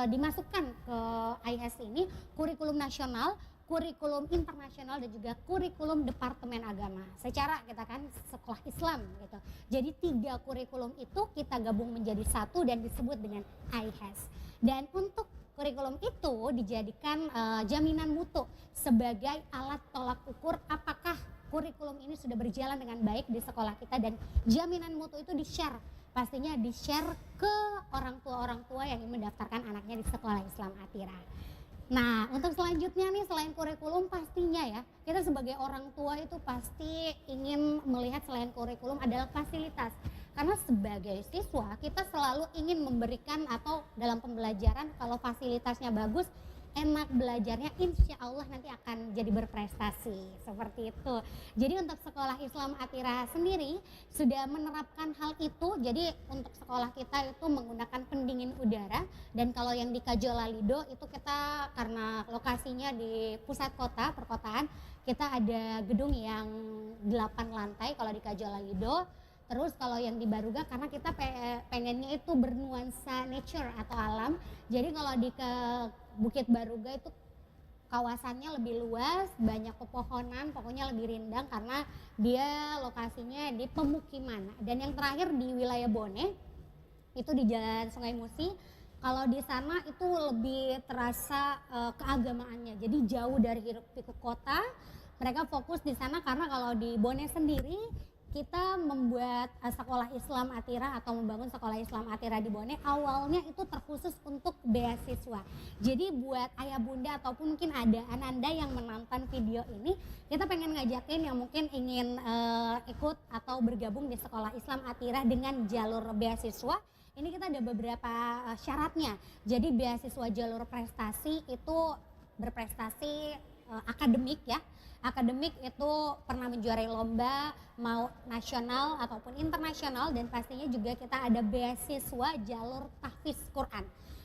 dimasukkan ke IHAS ini, kurikulum nasional, kurikulum internasional dan juga kurikulum Departemen Agama. Secara kita kan sekolah Islam gitu. Jadi 3 kurikulum itu kita gabung menjadi satu dan disebut dengan IHAS. Dan untuk kurikulum itu dijadikan jaminan mutu sebagai alat tolak ukur apakah kurikulum ini sudah berjalan dengan baik di sekolah kita, dan jaminan mutu itu di-share. Pastinya di-share ke orang tua yang ingin mendaftarkan anaknya di sekolah Islam Atira. Nah, untuk selanjutnya nih, selain kurikulum pastinya ya, kita sebagai orang tua itu pasti ingin melihat selain kurikulum adalah fasilitas. Karena sebagai siswa kita selalu ingin memberikan atau dalam pembelajaran kalau fasilitasnya bagus, enak belajarnya, insya Allah nanti akan jadi berprestasi, seperti itu. Jadi untuk sekolah Islam Atira sendiri sudah menerapkan hal itu. Jadi untuk sekolah kita itu menggunakan pendingin udara, dan kalau yang di Kajolalido itu kita karena lokasinya di pusat kota, perkotaan, kita ada gedung yang 8 lantai kalau di Kajolalido. Terus kalau yang di Baruga karena kita pengennya itu bernuansa nature atau alam. Jadi kalau di ke Bukit Baruga itu kawasannya lebih luas, banyak pepohonan, pokoknya lebih rindang karena dia lokasinya di pemukiman. Dan yang terakhir di wilayah Bone itu di Jalan Sungai Musi. Kalau di sana itu lebih terasa keagamaannya. Jadi jauh dari hiruk pikuk kota. Mereka fokus di sana karena kalau di Bone sendiri kita membuat sekolah Islam Atira atau membangun sekolah Islam Atira di Bone awalnya itu terkhusus untuk beasiswa. Jadi buat ayah bunda ataupun mungkin ada ananda yang menonton video ini, kita pengen ngajakin yang mungkin ingin ikut atau bergabung di sekolah Islam Atira dengan jalur beasiswa. Ini kita ada beberapa syaratnya. Jadi beasiswa jalur prestasi itu berprestasi akademik ya. Akademik itu pernah menjuarai lomba mau nasional ataupun internasional, dan pastinya juga kita ada beasiswa jalur tahfiz Quran.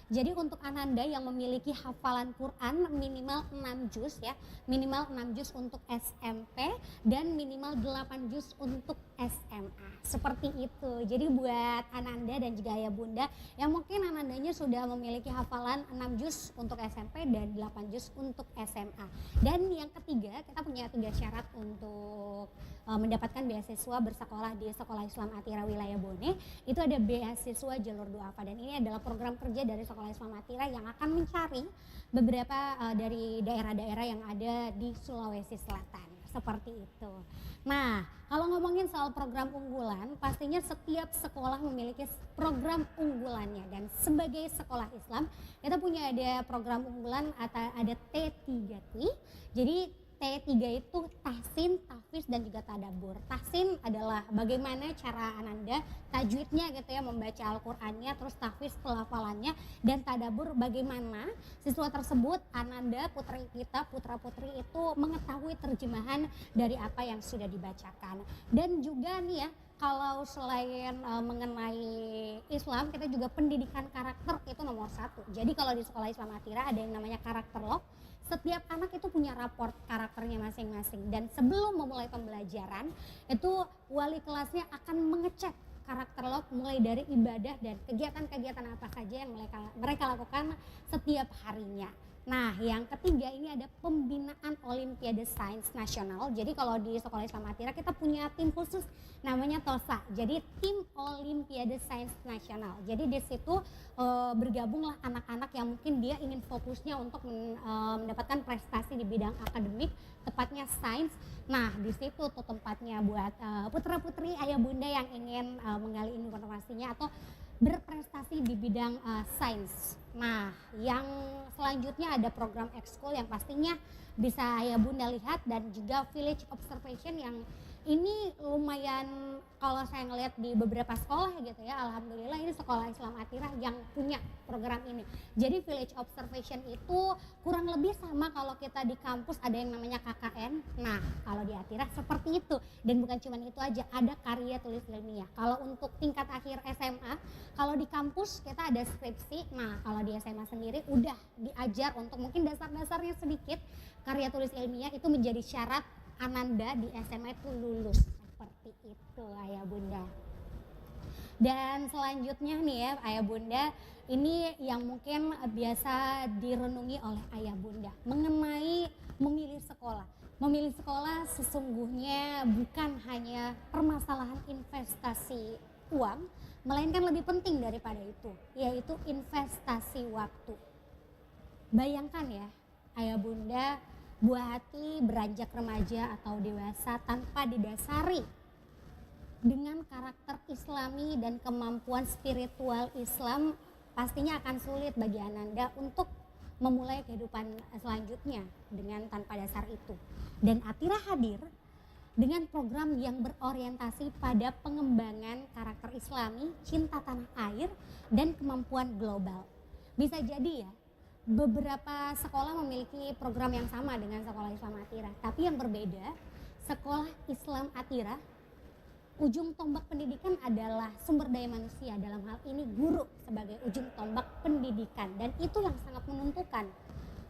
Jadi untuk ananda yang memiliki hafalan Quran minimal 6 juz ya, minimal 6 juz untuk SMP dan minimal 8 juz untuk SMA. Seperti itu. Jadi buat ananda dan juga ayah bunda yang mungkin anandanya sudah memiliki hafalan 6 juz untuk SMP dan 8 juz untuk SMA. Dan yang ketiga, kita punya 3 syarat untuk mendapatkan beasiswa bersekolah di Sekolah Islam Atira wilayah Bone. Itu ada beasiswa jalur duafa, dan ini adalah program kerja dari Sekolah Islam Atira yang akan mencari beberapa dari daerah-daerah yang ada di Sulawesi Selatan. Seperti itu. Nah, kalau ngomongin soal program unggulan, pastinya setiap sekolah memiliki program unggulannya, dan sebagai sekolah Islam kita punya ada program unggulan atau ada T3T. Jadi T3 itu tahsin, tahfiz, dan juga tadabbur. Tahsin adalah bagaimana cara ananda tajwidnya gitu ya, membaca Al-Qur'annya, terus tahfiz pelafalannya, dan tadabbur bagaimana siswa tersebut, ananda, putri kita, putra-putri itu mengetahui terjemahan dari apa yang sudah dibacakan. Dan juga nih ya, kalau selain mengenai Islam, kita juga pendidikan karakter itu nomor 1. Jadi kalau di Sekolah Islam Atira ada yang namanya karakter log. Setiap anak itu punya raport karakternya masing-masing, dan sebelum memulai pembelajaran itu wali kelasnya akan mengecek karakter log mulai dari ibadah dan kegiatan-kegiatan apa saja yang mereka lakukan setiap harinya. Nah, yang ketiga ini ada pembinaan Olimpiade Sains Nasional. Jadi kalau di Sekolah Islam Atira kita punya tim khusus namanya TOSA. Jadi tim Olimpiade Sains Nasional. Jadi di situ bergabunglah anak-anak yang mungkin dia ingin fokusnya untuk mendapatkan prestasi di bidang akademik, tepatnya sains. Nah, di situ tuh tempatnya buat putra-putri ayah bunda yang ingin menggali informasinya atau berprestasi di bidang sains. Nah, yang selanjutnya ada program ekskul yang pastinya bisa ayah bunda lihat, dan juga village observation yang ini lumayan kalau saya ngelihat di beberapa sekolah gitu ya, alhamdulillah ini Sekolah Islam Atira yang punya program ini. Jadi village observation itu kurang lebih sama kalau kita di kampus ada yang namanya KKN. Nah, kalau di Atira seperti itu, dan bukan cuma itu aja, ada karya tulis ilmiah. Kalau untuk tingkat akhir SMA, kalau di kampus kita ada skripsi. Nah, kalau di SMA sendiri udah diajar untuk mungkin dasar-dasarnya sedikit, karya tulis ilmiah itu menjadi syarat ananda di SMA itu lulus. Seperti itu ayah bunda. Dan selanjutnya nih ya Ayah Bunda, ini yang mungkin biasa direnungi oleh Ayah Bunda mengenai memilih sekolah. Memilih sekolah sesungguhnya bukan hanya permasalahan investasi uang, melainkan lebih penting daripada itu, yaitu investasi waktu. Bayangkan ya Ayah Bunda, buah hati beranjak remaja atau dewasa tanpa didasari dengan karakter Islami dan kemampuan spiritual Islam, pastinya akan sulit bagi Ananda untuk memulai kehidupan selanjutnya dengan tanpa dasar itu. Dan Atira hadir dengan program yang berorientasi pada pengembangan karakter Islami, cinta tanah air, dan kemampuan global. Bisa jadi ya, beberapa sekolah memiliki program yang sama dengan Sekolah Islam Atira, tapi yang berbeda, Sekolah Islam Atira ujung tombak pendidikan adalah sumber daya manusia, dalam hal ini guru sebagai ujung tombak pendidikan, dan itu yang sangat menentukan.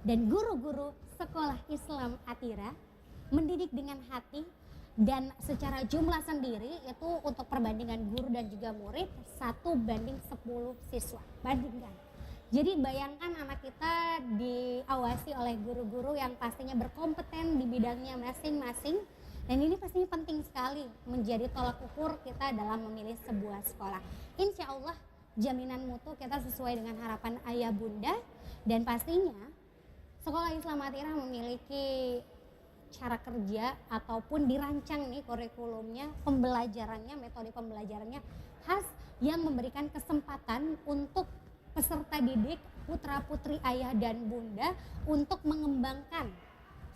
Dan guru-guru Sekolah Islam Atira mendidik dengan hati, dan secara jumlah sendiri itu untuk perbandingan guru dan juga murid 1:10 siswa. Bandingkan. Jadi bayangkan anak kita diawasi oleh guru-guru yang pastinya berkompeten di bidangnya masing-masing. Dan ini pastinya penting sekali menjadi tolak ukur kita dalam memilih sebuah sekolah. Insya Allah jaminan mutu kita sesuai dengan harapan Ayah Bunda, dan pastinya Sekolah Islam Atira memiliki cara kerja ataupun dirancang nih kurikulumnya, pembelajarannya, metode pembelajarannya khas yang memberikan kesempatan untuk peserta didik, putra putri ayah dan bunda untuk mengembangkan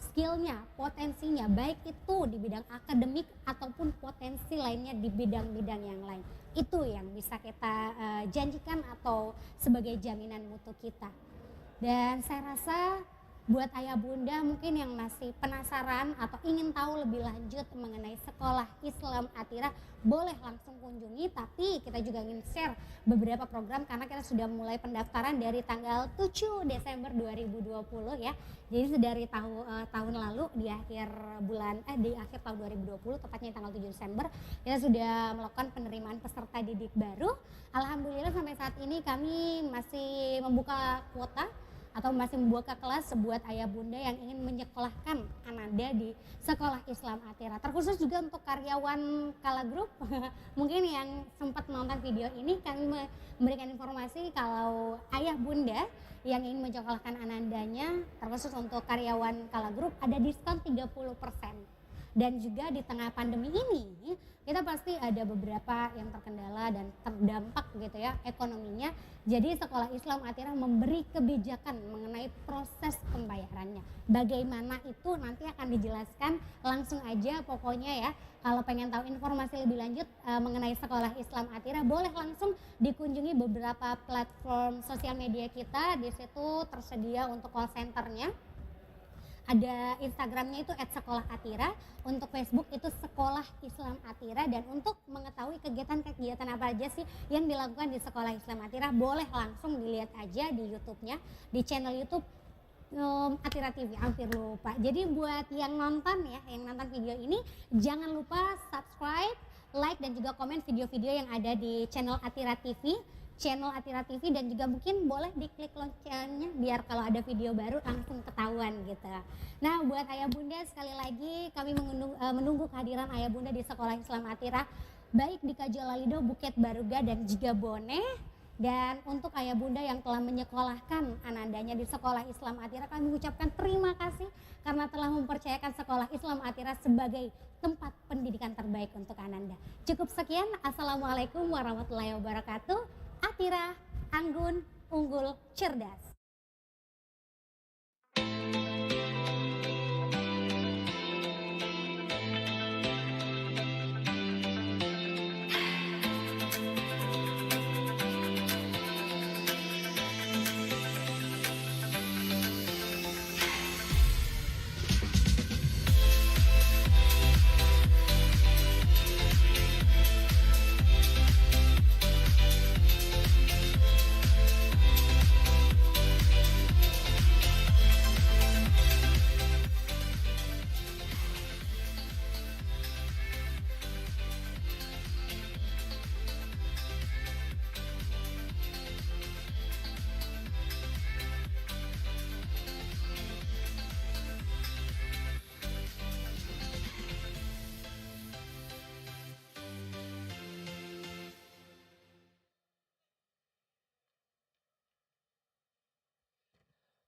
skillnya, potensinya, baik itu di bidang akademik ataupun potensi lainnya di bidang-bidang yang lain. Itu yang bisa kita janjikan atau sebagai jaminan mutu kita. Dan saya rasa buat ayah bunda mungkin yang masih penasaran atau ingin tahu lebih lanjut mengenai Sekolah Islam Atira, boleh langsung kunjungi, tapi kita juga ingin share beberapa program karena kita sudah mulai pendaftaran dari tanggal 7 Desember 2020 ya. Jadi dari tahun lalu di akhir tahun 2020, tepatnya tanggal 7 Desember, kita sudah melakukan penerimaan peserta didik baru. Alhamdulillah sampai saat ini kami masih membuka kuota atau masih membuka kelas buat ayah bunda yang ingin menyekolahkan Ananda di Sekolah Islam Atira. Terkhusus juga untuk karyawan Kala Group, mungkin yang sempat nonton video ini, kami memberikan informasi kalau ayah bunda yang ingin menyekolahkan Anandanya, terkhusus untuk karyawan Kala Group, ada diskon 30%. Dan juga di tengah pandemi ini kita pasti ada beberapa yang terkendala dan terdampak gitu ya ekonominya. Jadi Sekolah Islam Atira memberi kebijakan mengenai proses pembayarannya. Bagaimana itu nanti akan dijelaskan, langsung aja pokoknya ya. Kalau pengen tahu informasi lebih lanjut mengenai Sekolah Islam Atira, boleh langsung dikunjungi beberapa platform sosial media kita. Di situ tersedia untuk call centernya. Ada Instagramnya itu @sekolahAtira, untuk Facebook itu Sekolah Islam Atira, dan untuk mengetahui kegiatan-kegiatan apa aja sih yang dilakukan di Sekolah Islam Atira, boleh langsung dilihat aja di YouTube-nya, di channel YouTube Atira TV, hampir lupa. Jadi buat yang nonton ya, yang nonton video ini, jangan lupa subscribe, like dan juga komen video-video yang ada di channel Atira TV, dan juga mungkin boleh diklik loncengnya biar kalau ada video baru langsung ketahuan gitu. Nah buat ayah bunda, sekali lagi kami menunggu kehadiran ayah bunda di Sekolah Islam Atira, baik di Kajolalido, Bukit Baruga dan juga Bone. Dan untuk ayah bunda yang telah menyekolahkan Anandanya di Sekolah Islam Atira, kami mengucapkan terima kasih karena telah mempercayakan Sekolah Islam Atira sebagai tempat pendidikan terbaik untuk Ananda. Cukup sekian, assalamualaikum warahmatullahi wabarakatuh. Atira, anggun, unggul, cerdas.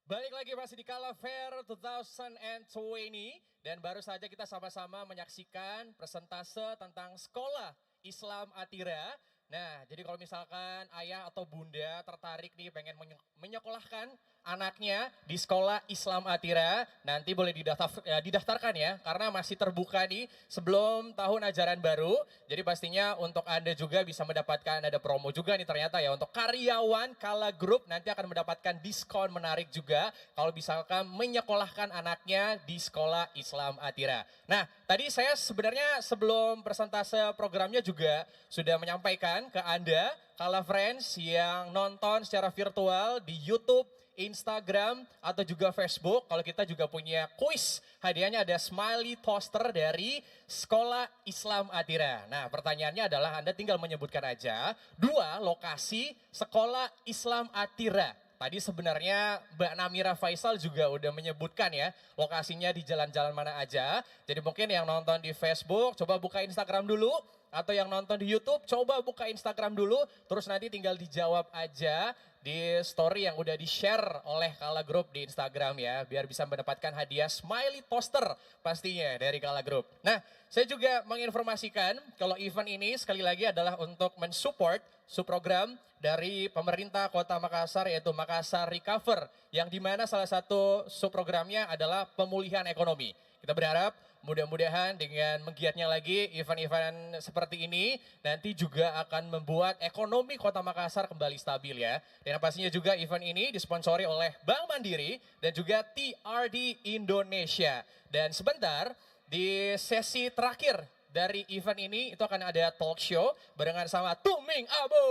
Balik lagi masih di Kala Fair 2020 dan baru saja kita sama-sama menyaksikan presentase tentang Sekolah Islam Atira. Nah, jadi kalau misalkan ayah atau bunda tertarik nih pengen menyekolahkan anaknya di Sekolah Islam Atira, nanti boleh didaftarkan ya, karena masih terbuka nih sebelum tahun ajaran baru. Jadi pastinya untuk Anda juga bisa mendapatkan, ada promo juga nih ternyata ya, untuk karyawan Kala Group nanti akan mendapatkan diskon menarik juga kalau misalkan menyekolahkan anaknya di Sekolah Islam Atira. Nah, tadi saya sebenarnya sebelum presentase programnya juga sudah menyampaikan ke Anda, Kala Friends yang nonton secara virtual di YouTube, Instagram, atau juga Facebook. Kalau kita juga punya kuis, hadiahnya ada smiley poster dari Sekolah Islam Atira. Nah, pertanyaannya adalah Anda tinggal menyebutkan aja 2 lokasi Sekolah Islam Atira. Tadi sebenarnya Mbak Namira Faisal juga udah menyebutkan ya lokasinya di jalan-jalan mana aja. Jadi mungkin yang nonton di Facebook coba buka Instagram dulu. Atau yang nonton di YouTube coba buka Instagram dulu. Terus nanti tinggal dijawab aja di story yang udah di-share oleh Kala Group di Instagram ya. Biar bisa mendapatkan hadiah smiley poster pastinya dari Kala Group. Nah, saya juga menginformasikan kalau event ini sekali lagi adalah untuk mensupport subprogram dari pemerintah Kota Makassar yaitu Makassar Recover. Yang dimana salah satu subprogramnya adalah pemulihan ekonomi. Kita berharap mudah-mudahan dengan menggiatnya lagi event-event seperti ini nanti juga akan membuat ekonomi Kota Makassar kembali stabil ya. Dan pastinya juga event ini disponsori oleh Bank Mandiri dan juga TRD Indonesia. Dan sebentar di sesi terakhir dari event ini itu akan ada talk show barengan sama Tuming Abu.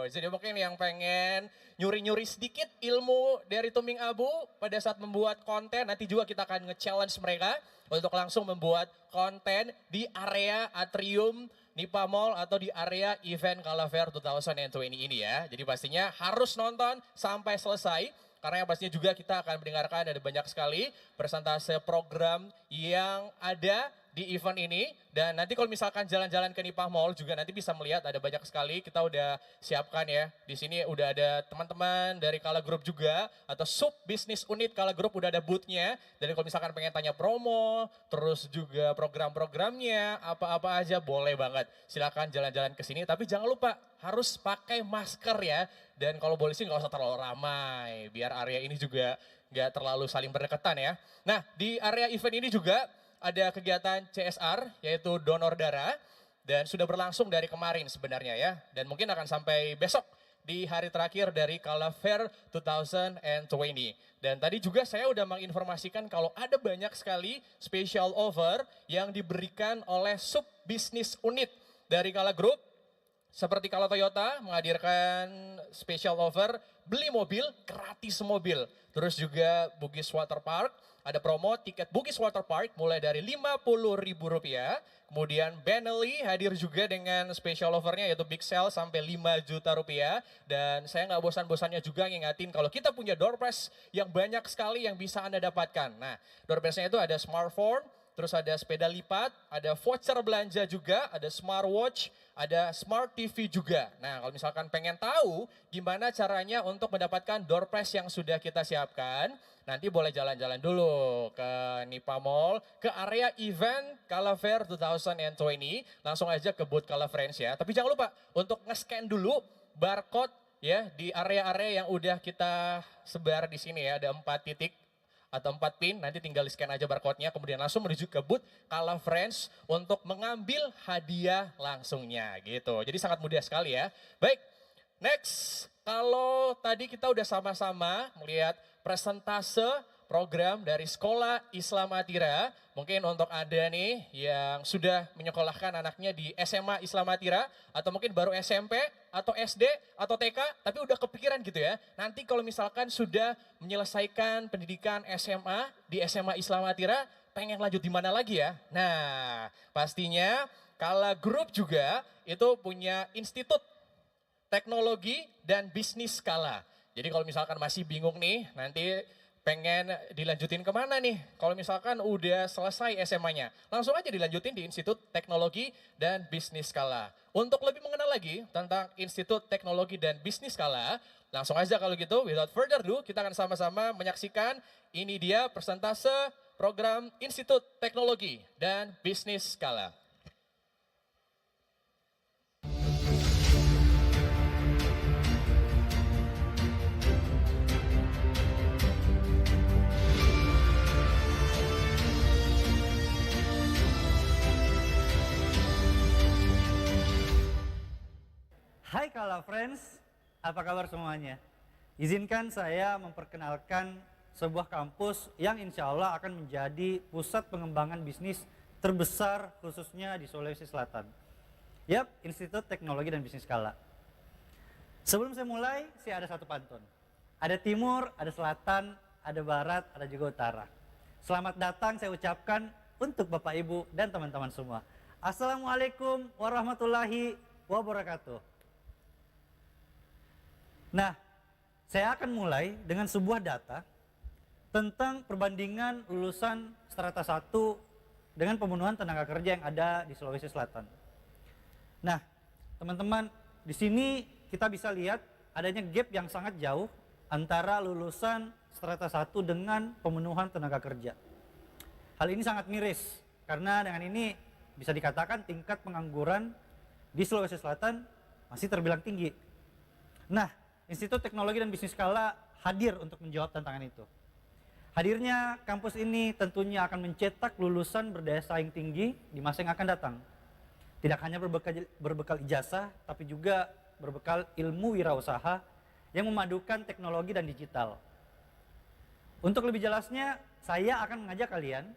Jadi mungkin yang pengen nyuri-nyuri sedikit ilmu dari Tuming Abu pada saat membuat konten, nanti juga kita akan nge-challenge mereka untuk langsung membuat konten di area atrium Nipa Mall atau di area event Kala Fair 2020 ini ya. Jadi pastinya harus nonton sampai selesai. Karena yang pastinya juga kita akan mendengarkan ada banyak sekali presentase program yang ada di event ini. Dan nanti kalau misalkan jalan-jalan ke Nipah Mall juga nanti bisa melihat ada banyak sekali. Kita udah siapkan ya. Di sini udah ada teman-teman dari Kala Group juga. Atau sub bisnis unit Kala Group udah ada booth-nya. Dan kalau misalkan pengen tanya promo, terus juga program-programnya, apa-apa aja boleh banget. Silakan jalan-jalan ke sini. Tapi jangan lupa harus pakai masker ya. Dan kalau boleh sih nggak usah terlalu ramai. Biar area ini juga nggak terlalu saling berdekatan ya. Nah di area event ini juga ada kegiatan CSR yaitu donor darah. Dan sudah berlangsung dari kemarin sebenarnya ya. Dan mungkin akan sampai besok di hari terakhir dari Kala Fair 2020. Dan tadi juga saya udah menginformasikan kalau ada banyak sekali special offer yang diberikan oleh sub bisnis unit dari Kala Group. Seperti kalau Toyota menghadirkan special offer, beli mobil, gratis mobil. Terus juga Bugis Water Park, ada promo tiket Bugis Water Park mulai dari Rp50.000. Kemudian Benelli hadir juga dengan special offernya yaitu Big Sale sampai Rp5 juta. Dan saya nggak bosan-bosannya juga ngingatin kalau kita punya door prize yang banyak sekali yang bisa Anda dapatkan. Nah, door prize-nya itu ada smartphone, terus ada sepeda lipat, ada voucher belanja juga, ada smartwatch, ada smart TV juga. Nah kalau misalkan pengen tahu gimana caranya untuk mendapatkan door prize yang sudah kita siapkan, nanti boleh jalan-jalan dulu ke Nipa Mall, ke area event Kala Fair 2020, langsung aja ke booth Kala Friends ya. Tapi jangan lupa untuk nge-scan dulu barcode ya di area-area yang udah kita sebar di sini ya, ada 4 titik. Atau 4 pin, nanti tinggal di scan aja barcode-nya, kemudian langsung menuju ke booth Kala Friends untuk mengambil hadiah langsungnya gitu. Jadi sangat mudah sekali ya. Baik, next, kalau tadi kita udah sama-sama melihat presentase program dari Sekolah Islam Atira, mungkin untuk Anda nih yang sudah menyekolahkan anaknya di SMA Islam Atira, atau mungkin baru SMP, atau SD, atau TK, tapi udah kepikiran gitu ya. Nanti kalau misalkan sudah menyelesaikan pendidikan SMA di SMA Islam Atira, pengen lanjut di mana lagi ya? Nah, pastinya Kala Group juga itu punya Institut Teknologi dan Bisnis Kala. Jadi kalau misalkan masih bingung nih, nanti pengen dilanjutin kemana nih? Kalau misalkan udah selesai SMA-nya, langsung aja dilanjutin di Institut Teknologi dan Bisnis Skala. Untuk lebih mengenal lagi tentang Institut Teknologi dan Bisnis Skala, langsung aja kalau gitu, without further ado, kita akan sama-sama menyaksikan ini dia persentase program Institut Teknologi dan Bisnis Skala. Hai Kala Friends, apa kabar semuanya? Izinkan saya memperkenalkan sebuah kampus yang insya Allah akan menjadi pusat pengembangan bisnis terbesar khususnya di Sulawesi Selatan. Yap, Institut Teknologi dan Bisnis Skala. Sebelum saya mulai, saya ada satu pantun. Ada timur, ada selatan, ada barat, ada juga utara. Selamat datang saya ucapkan untuk Bapak Ibu dan teman-teman semua. Assalamualaikum warahmatullahi wabarakatuh. Nah, saya akan mulai dengan sebuah data tentang perbandingan lulusan strata 1 dengan pemenuhan tenaga kerja yang ada di Sulawesi Selatan. Nah, teman-teman, di sini kita bisa lihat adanya gap yang sangat jauh antara lulusan strata 1 dengan pemenuhan tenaga kerja. Hal ini sangat miris karena dengan ini bisa dikatakan tingkat pengangguran di Sulawesi Selatan masih terbilang tinggi. Nah, Institut Teknologi dan Bisnis Skala hadir untuk menjawab tantangan itu. Hadirnya kampus ini tentunya akan mencetak lulusan berdaya saing tinggi di masa yang akan datang. Tidak hanya berbekal ijazah, tapi juga berbekal ilmu wirausaha yang memadukan teknologi dan digital. Untuk lebih jelasnya, saya akan mengajak kalian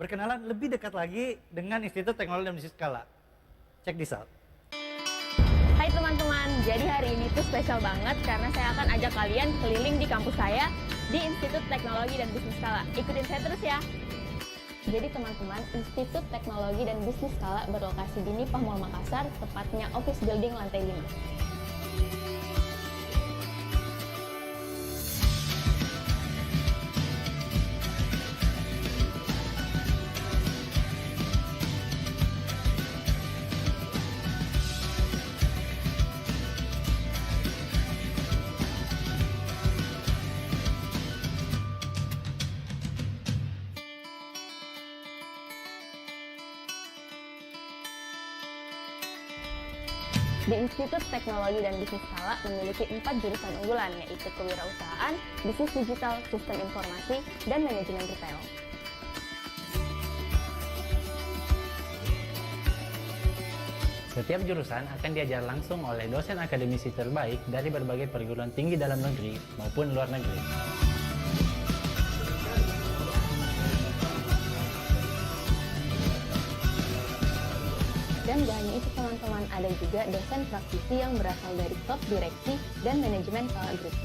berkenalan lebih dekat lagi dengan Institut Teknologi dan Bisnis Skala. Check this out. Hai teman-teman, jadi hari ini tuh spesial banget karena saya akan ajak kalian keliling di kampus saya di Institut Teknologi dan Bisnis Skala. Ikutin saya terus ya. Jadi teman-teman, Institut Teknologi dan Bisnis Skala berlokasi di Nipah Mall Makassar, tepatnya Office Building lantai 5. Di Institut Teknologi dan Bisnis Skala memiliki 4 jurusan unggulan, yaitu kewirausahaan, bisnis digital, sistem informasi, dan manajemen retail. Setiap jurusan akan diajar langsung oleh dosen akademisi terbaik dari berbagai perguruan tinggi dalam negeri maupun luar negeri. Dan gak hanya itu teman-teman, ada juga dosen praktisi yang berasal dari top direksi dan manajemen Skala Group.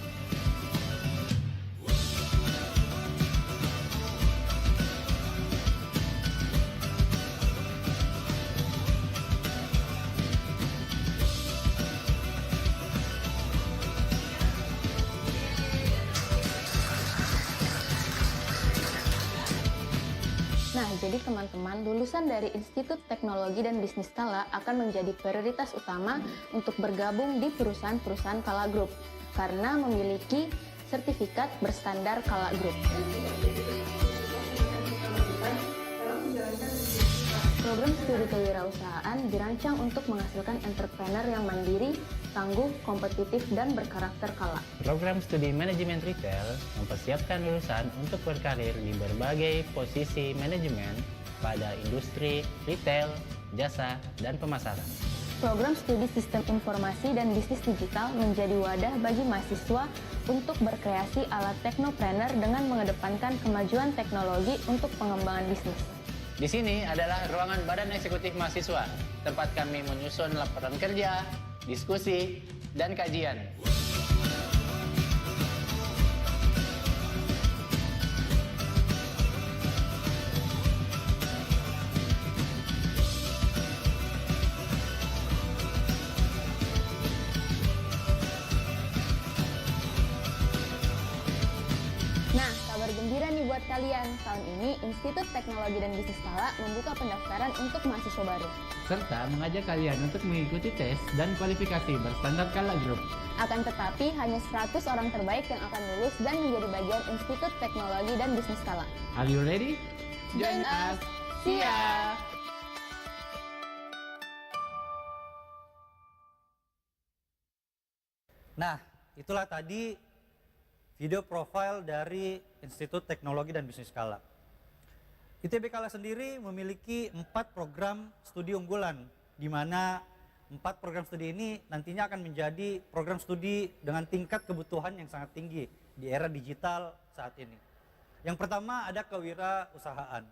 Nah, jadi teman-teman, lulusan dari Institut Teknologi dan Bisnis Skala akan menjadi prioritas utama untuk bergabung di perusahaan-perusahaan Skala Group karena memiliki sertifikat berstandar Skala Group. Program studi kewirausahaan dirancang untuk menghasilkan entrepreneur yang mandiri, tangguh, kompetitif, dan berkarakter Skala. Program studi manajemen retail mempersiapkan lulusan untuk berkarir di berbagai posisi manajemen pada industri retail, jasa, dan pemasaran. Program studi sistem informasi dan bisnis digital menjadi wadah bagi mahasiswa untuk berkreasi ala teknopreneur dengan mengedepankan kemajuan teknologi untuk pengembangan bisnis. Di sini adalah ruangan Badan Eksekutif Mahasiswa, tempat kami menyusun laporan kerja, diskusi, dan kajian. Nah, kabar gembira nih buat kalian. Tahun ini, Institut Teknologi dan Bisnis Skala membuka pendaftaran untuk mahasiswa baru. serta mengajak kalian untuk mengikuti tes dan kualifikasi berstandar Kala Group. Akan tetapi, hanya 100 orang terbaik yang akan lulus dan menjadi bagian Institut Teknologi dan Bisnis Skala. Are you ready? Join us! See ya! Nah, itulah tadi video profile dari Institut Teknologi dan Bisnis Skala. ITB Kala sendiri memiliki 4 program studi unggulan, di mana 4 program studi ini nantinya akan menjadi program studi dengan tingkat kebutuhan yang sangat tinggi di era digital saat ini. Yang pertama ada kewirausahaan.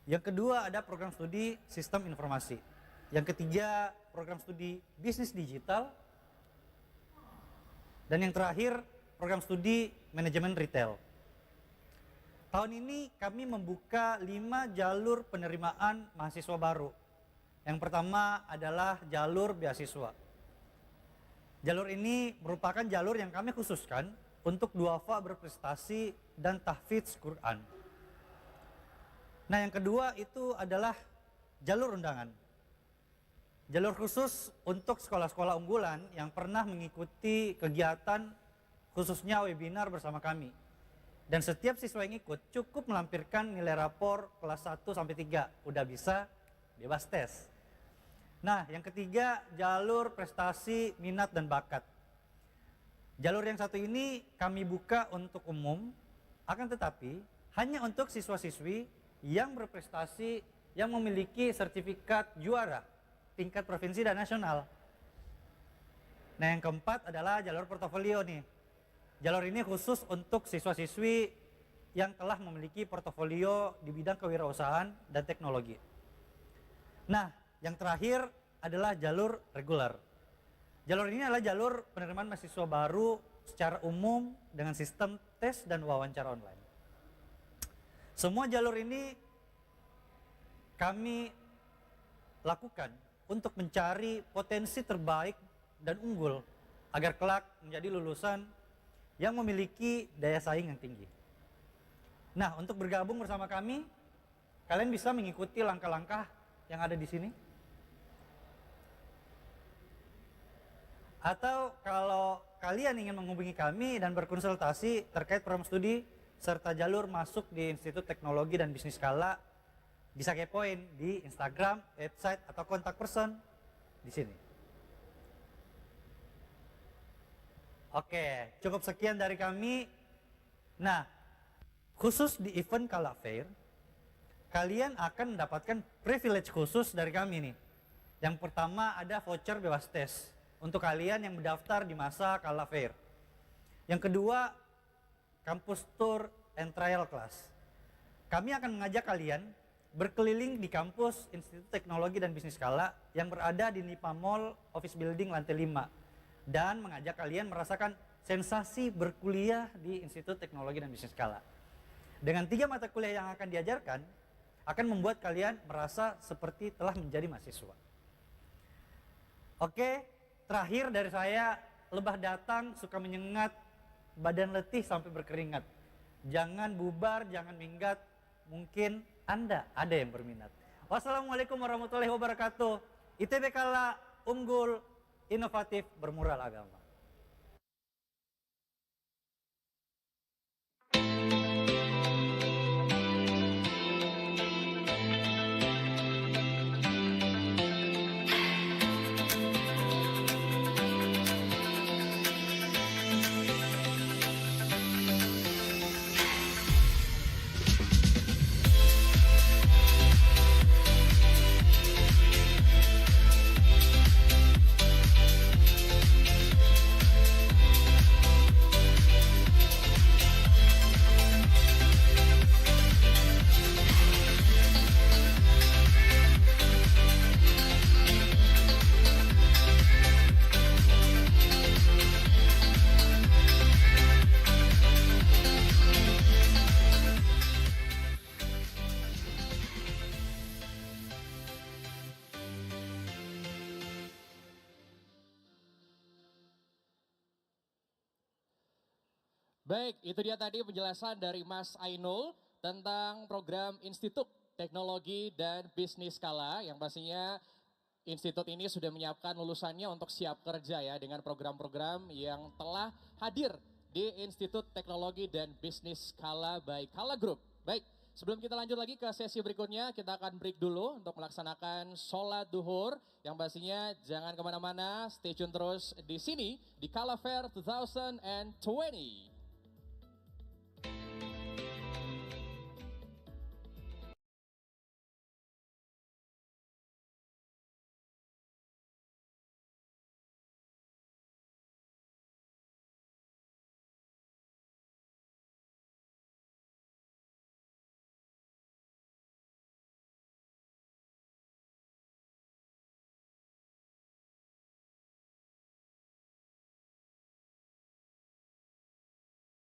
Yang kedua ada program studi sistem informasi. Yang ketiga program studi bisnis digital. Dan yang terakhir program studi manajemen retail. Tahun ini kami membuka 5 jalur penerimaan mahasiswa baru. Yang pertama adalah jalur beasiswa. Jalur ini merupakan jalur yang kami khususkan untuk duafa berprestasi dan tahfidz Quran. Nah, yang kedua itu adalah jalur undangan. Jalur khusus untuk sekolah-sekolah unggulan yang pernah mengikuti kegiatan khususnya webinar bersama kami. Dan setiap siswa yang ikut cukup melampirkan nilai rapor kelas 1 sampai 3, udah bisa bebas tes. Nah, yang ketiga jalur prestasi, minat dan bakat. Jalur yang satu ini kami buka untuk umum, akan tetapi hanya untuk siswa-siswi yang berprestasi yang memiliki sertifikat juara tingkat provinsi dan nasional. Nah, yang keempat adalah jalur portofolio nih. Jalur ini khusus untuk siswa-siswi yang telah memiliki portofolio di bidang kewirausahaan dan teknologi. Nah, yang terakhir adalah jalur reguler. Jalur ini adalah jalur penerimaan mahasiswa baru secara umum dengan sistem tes dan wawancara online. Semua jalur ini kami lakukan untuk mencari potensi terbaik dan unggul agar kelak menjadi lulusan yang memiliki daya saing yang tinggi. Nah, untuk bergabung bersama kami, kalian bisa mengikuti langkah-langkah yang ada di sini. Atau kalau kalian ingin menghubungi kami dan berkonsultasi terkait program studi serta jalur masuk di Institut Teknologi dan Bisnis Skala, bisa kepoin di Instagram, website, atau kontak person di sini. Oke, cukup sekian dari kami. Nah, khusus di event Kala Fair, kalian akan mendapatkan privilege khusus dari kami nih. Yang pertama ada voucher bebas tes untuk kalian yang mendaftar di masa Kala Fair. Yang kedua, kampus tour and trial class. Kami akan mengajak kalian berkeliling di kampus Institut Teknologi dan Bisnis Skala yang berada di Nipa Mall Office Building lantai 5 dan mengajak kalian merasakan sensasi berkuliah di Institut Teknologi dan Bisnis Skala. Dengan 3 mata kuliah yang akan diajarkan akan membuat kalian merasa seperti telah menjadi mahasiswa. Oke, terakhir dari saya, lebah datang suka menyengat, badan letih sampai berkeringat. Jangan bubar, jangan minggat, mungkin Anda ada yang berminat. Wassalamualaikum warahmatullahi wabarakatuh. ITB Kala unggul, inovatif, bermural agama. Baik, itu dia tadi penjelasan dari Mas Ainul tentang program Institut Teknologi dan Bisnis Skala yang pastinya institut ini sudah menyiapkan lulusannya untuk siap kerja ya dengan program-program yang telah hadir di Institut Teknologi dan Bisnis Skala by Kala Group. Baik, sebelum kita lanjut lagi ke sesi berikutnya, kita akan break dulu untuk melaksanakan sholat duhur. Yang pastinya jangan kemana-mana, stay tune terus di sini di Kala Fair 2020.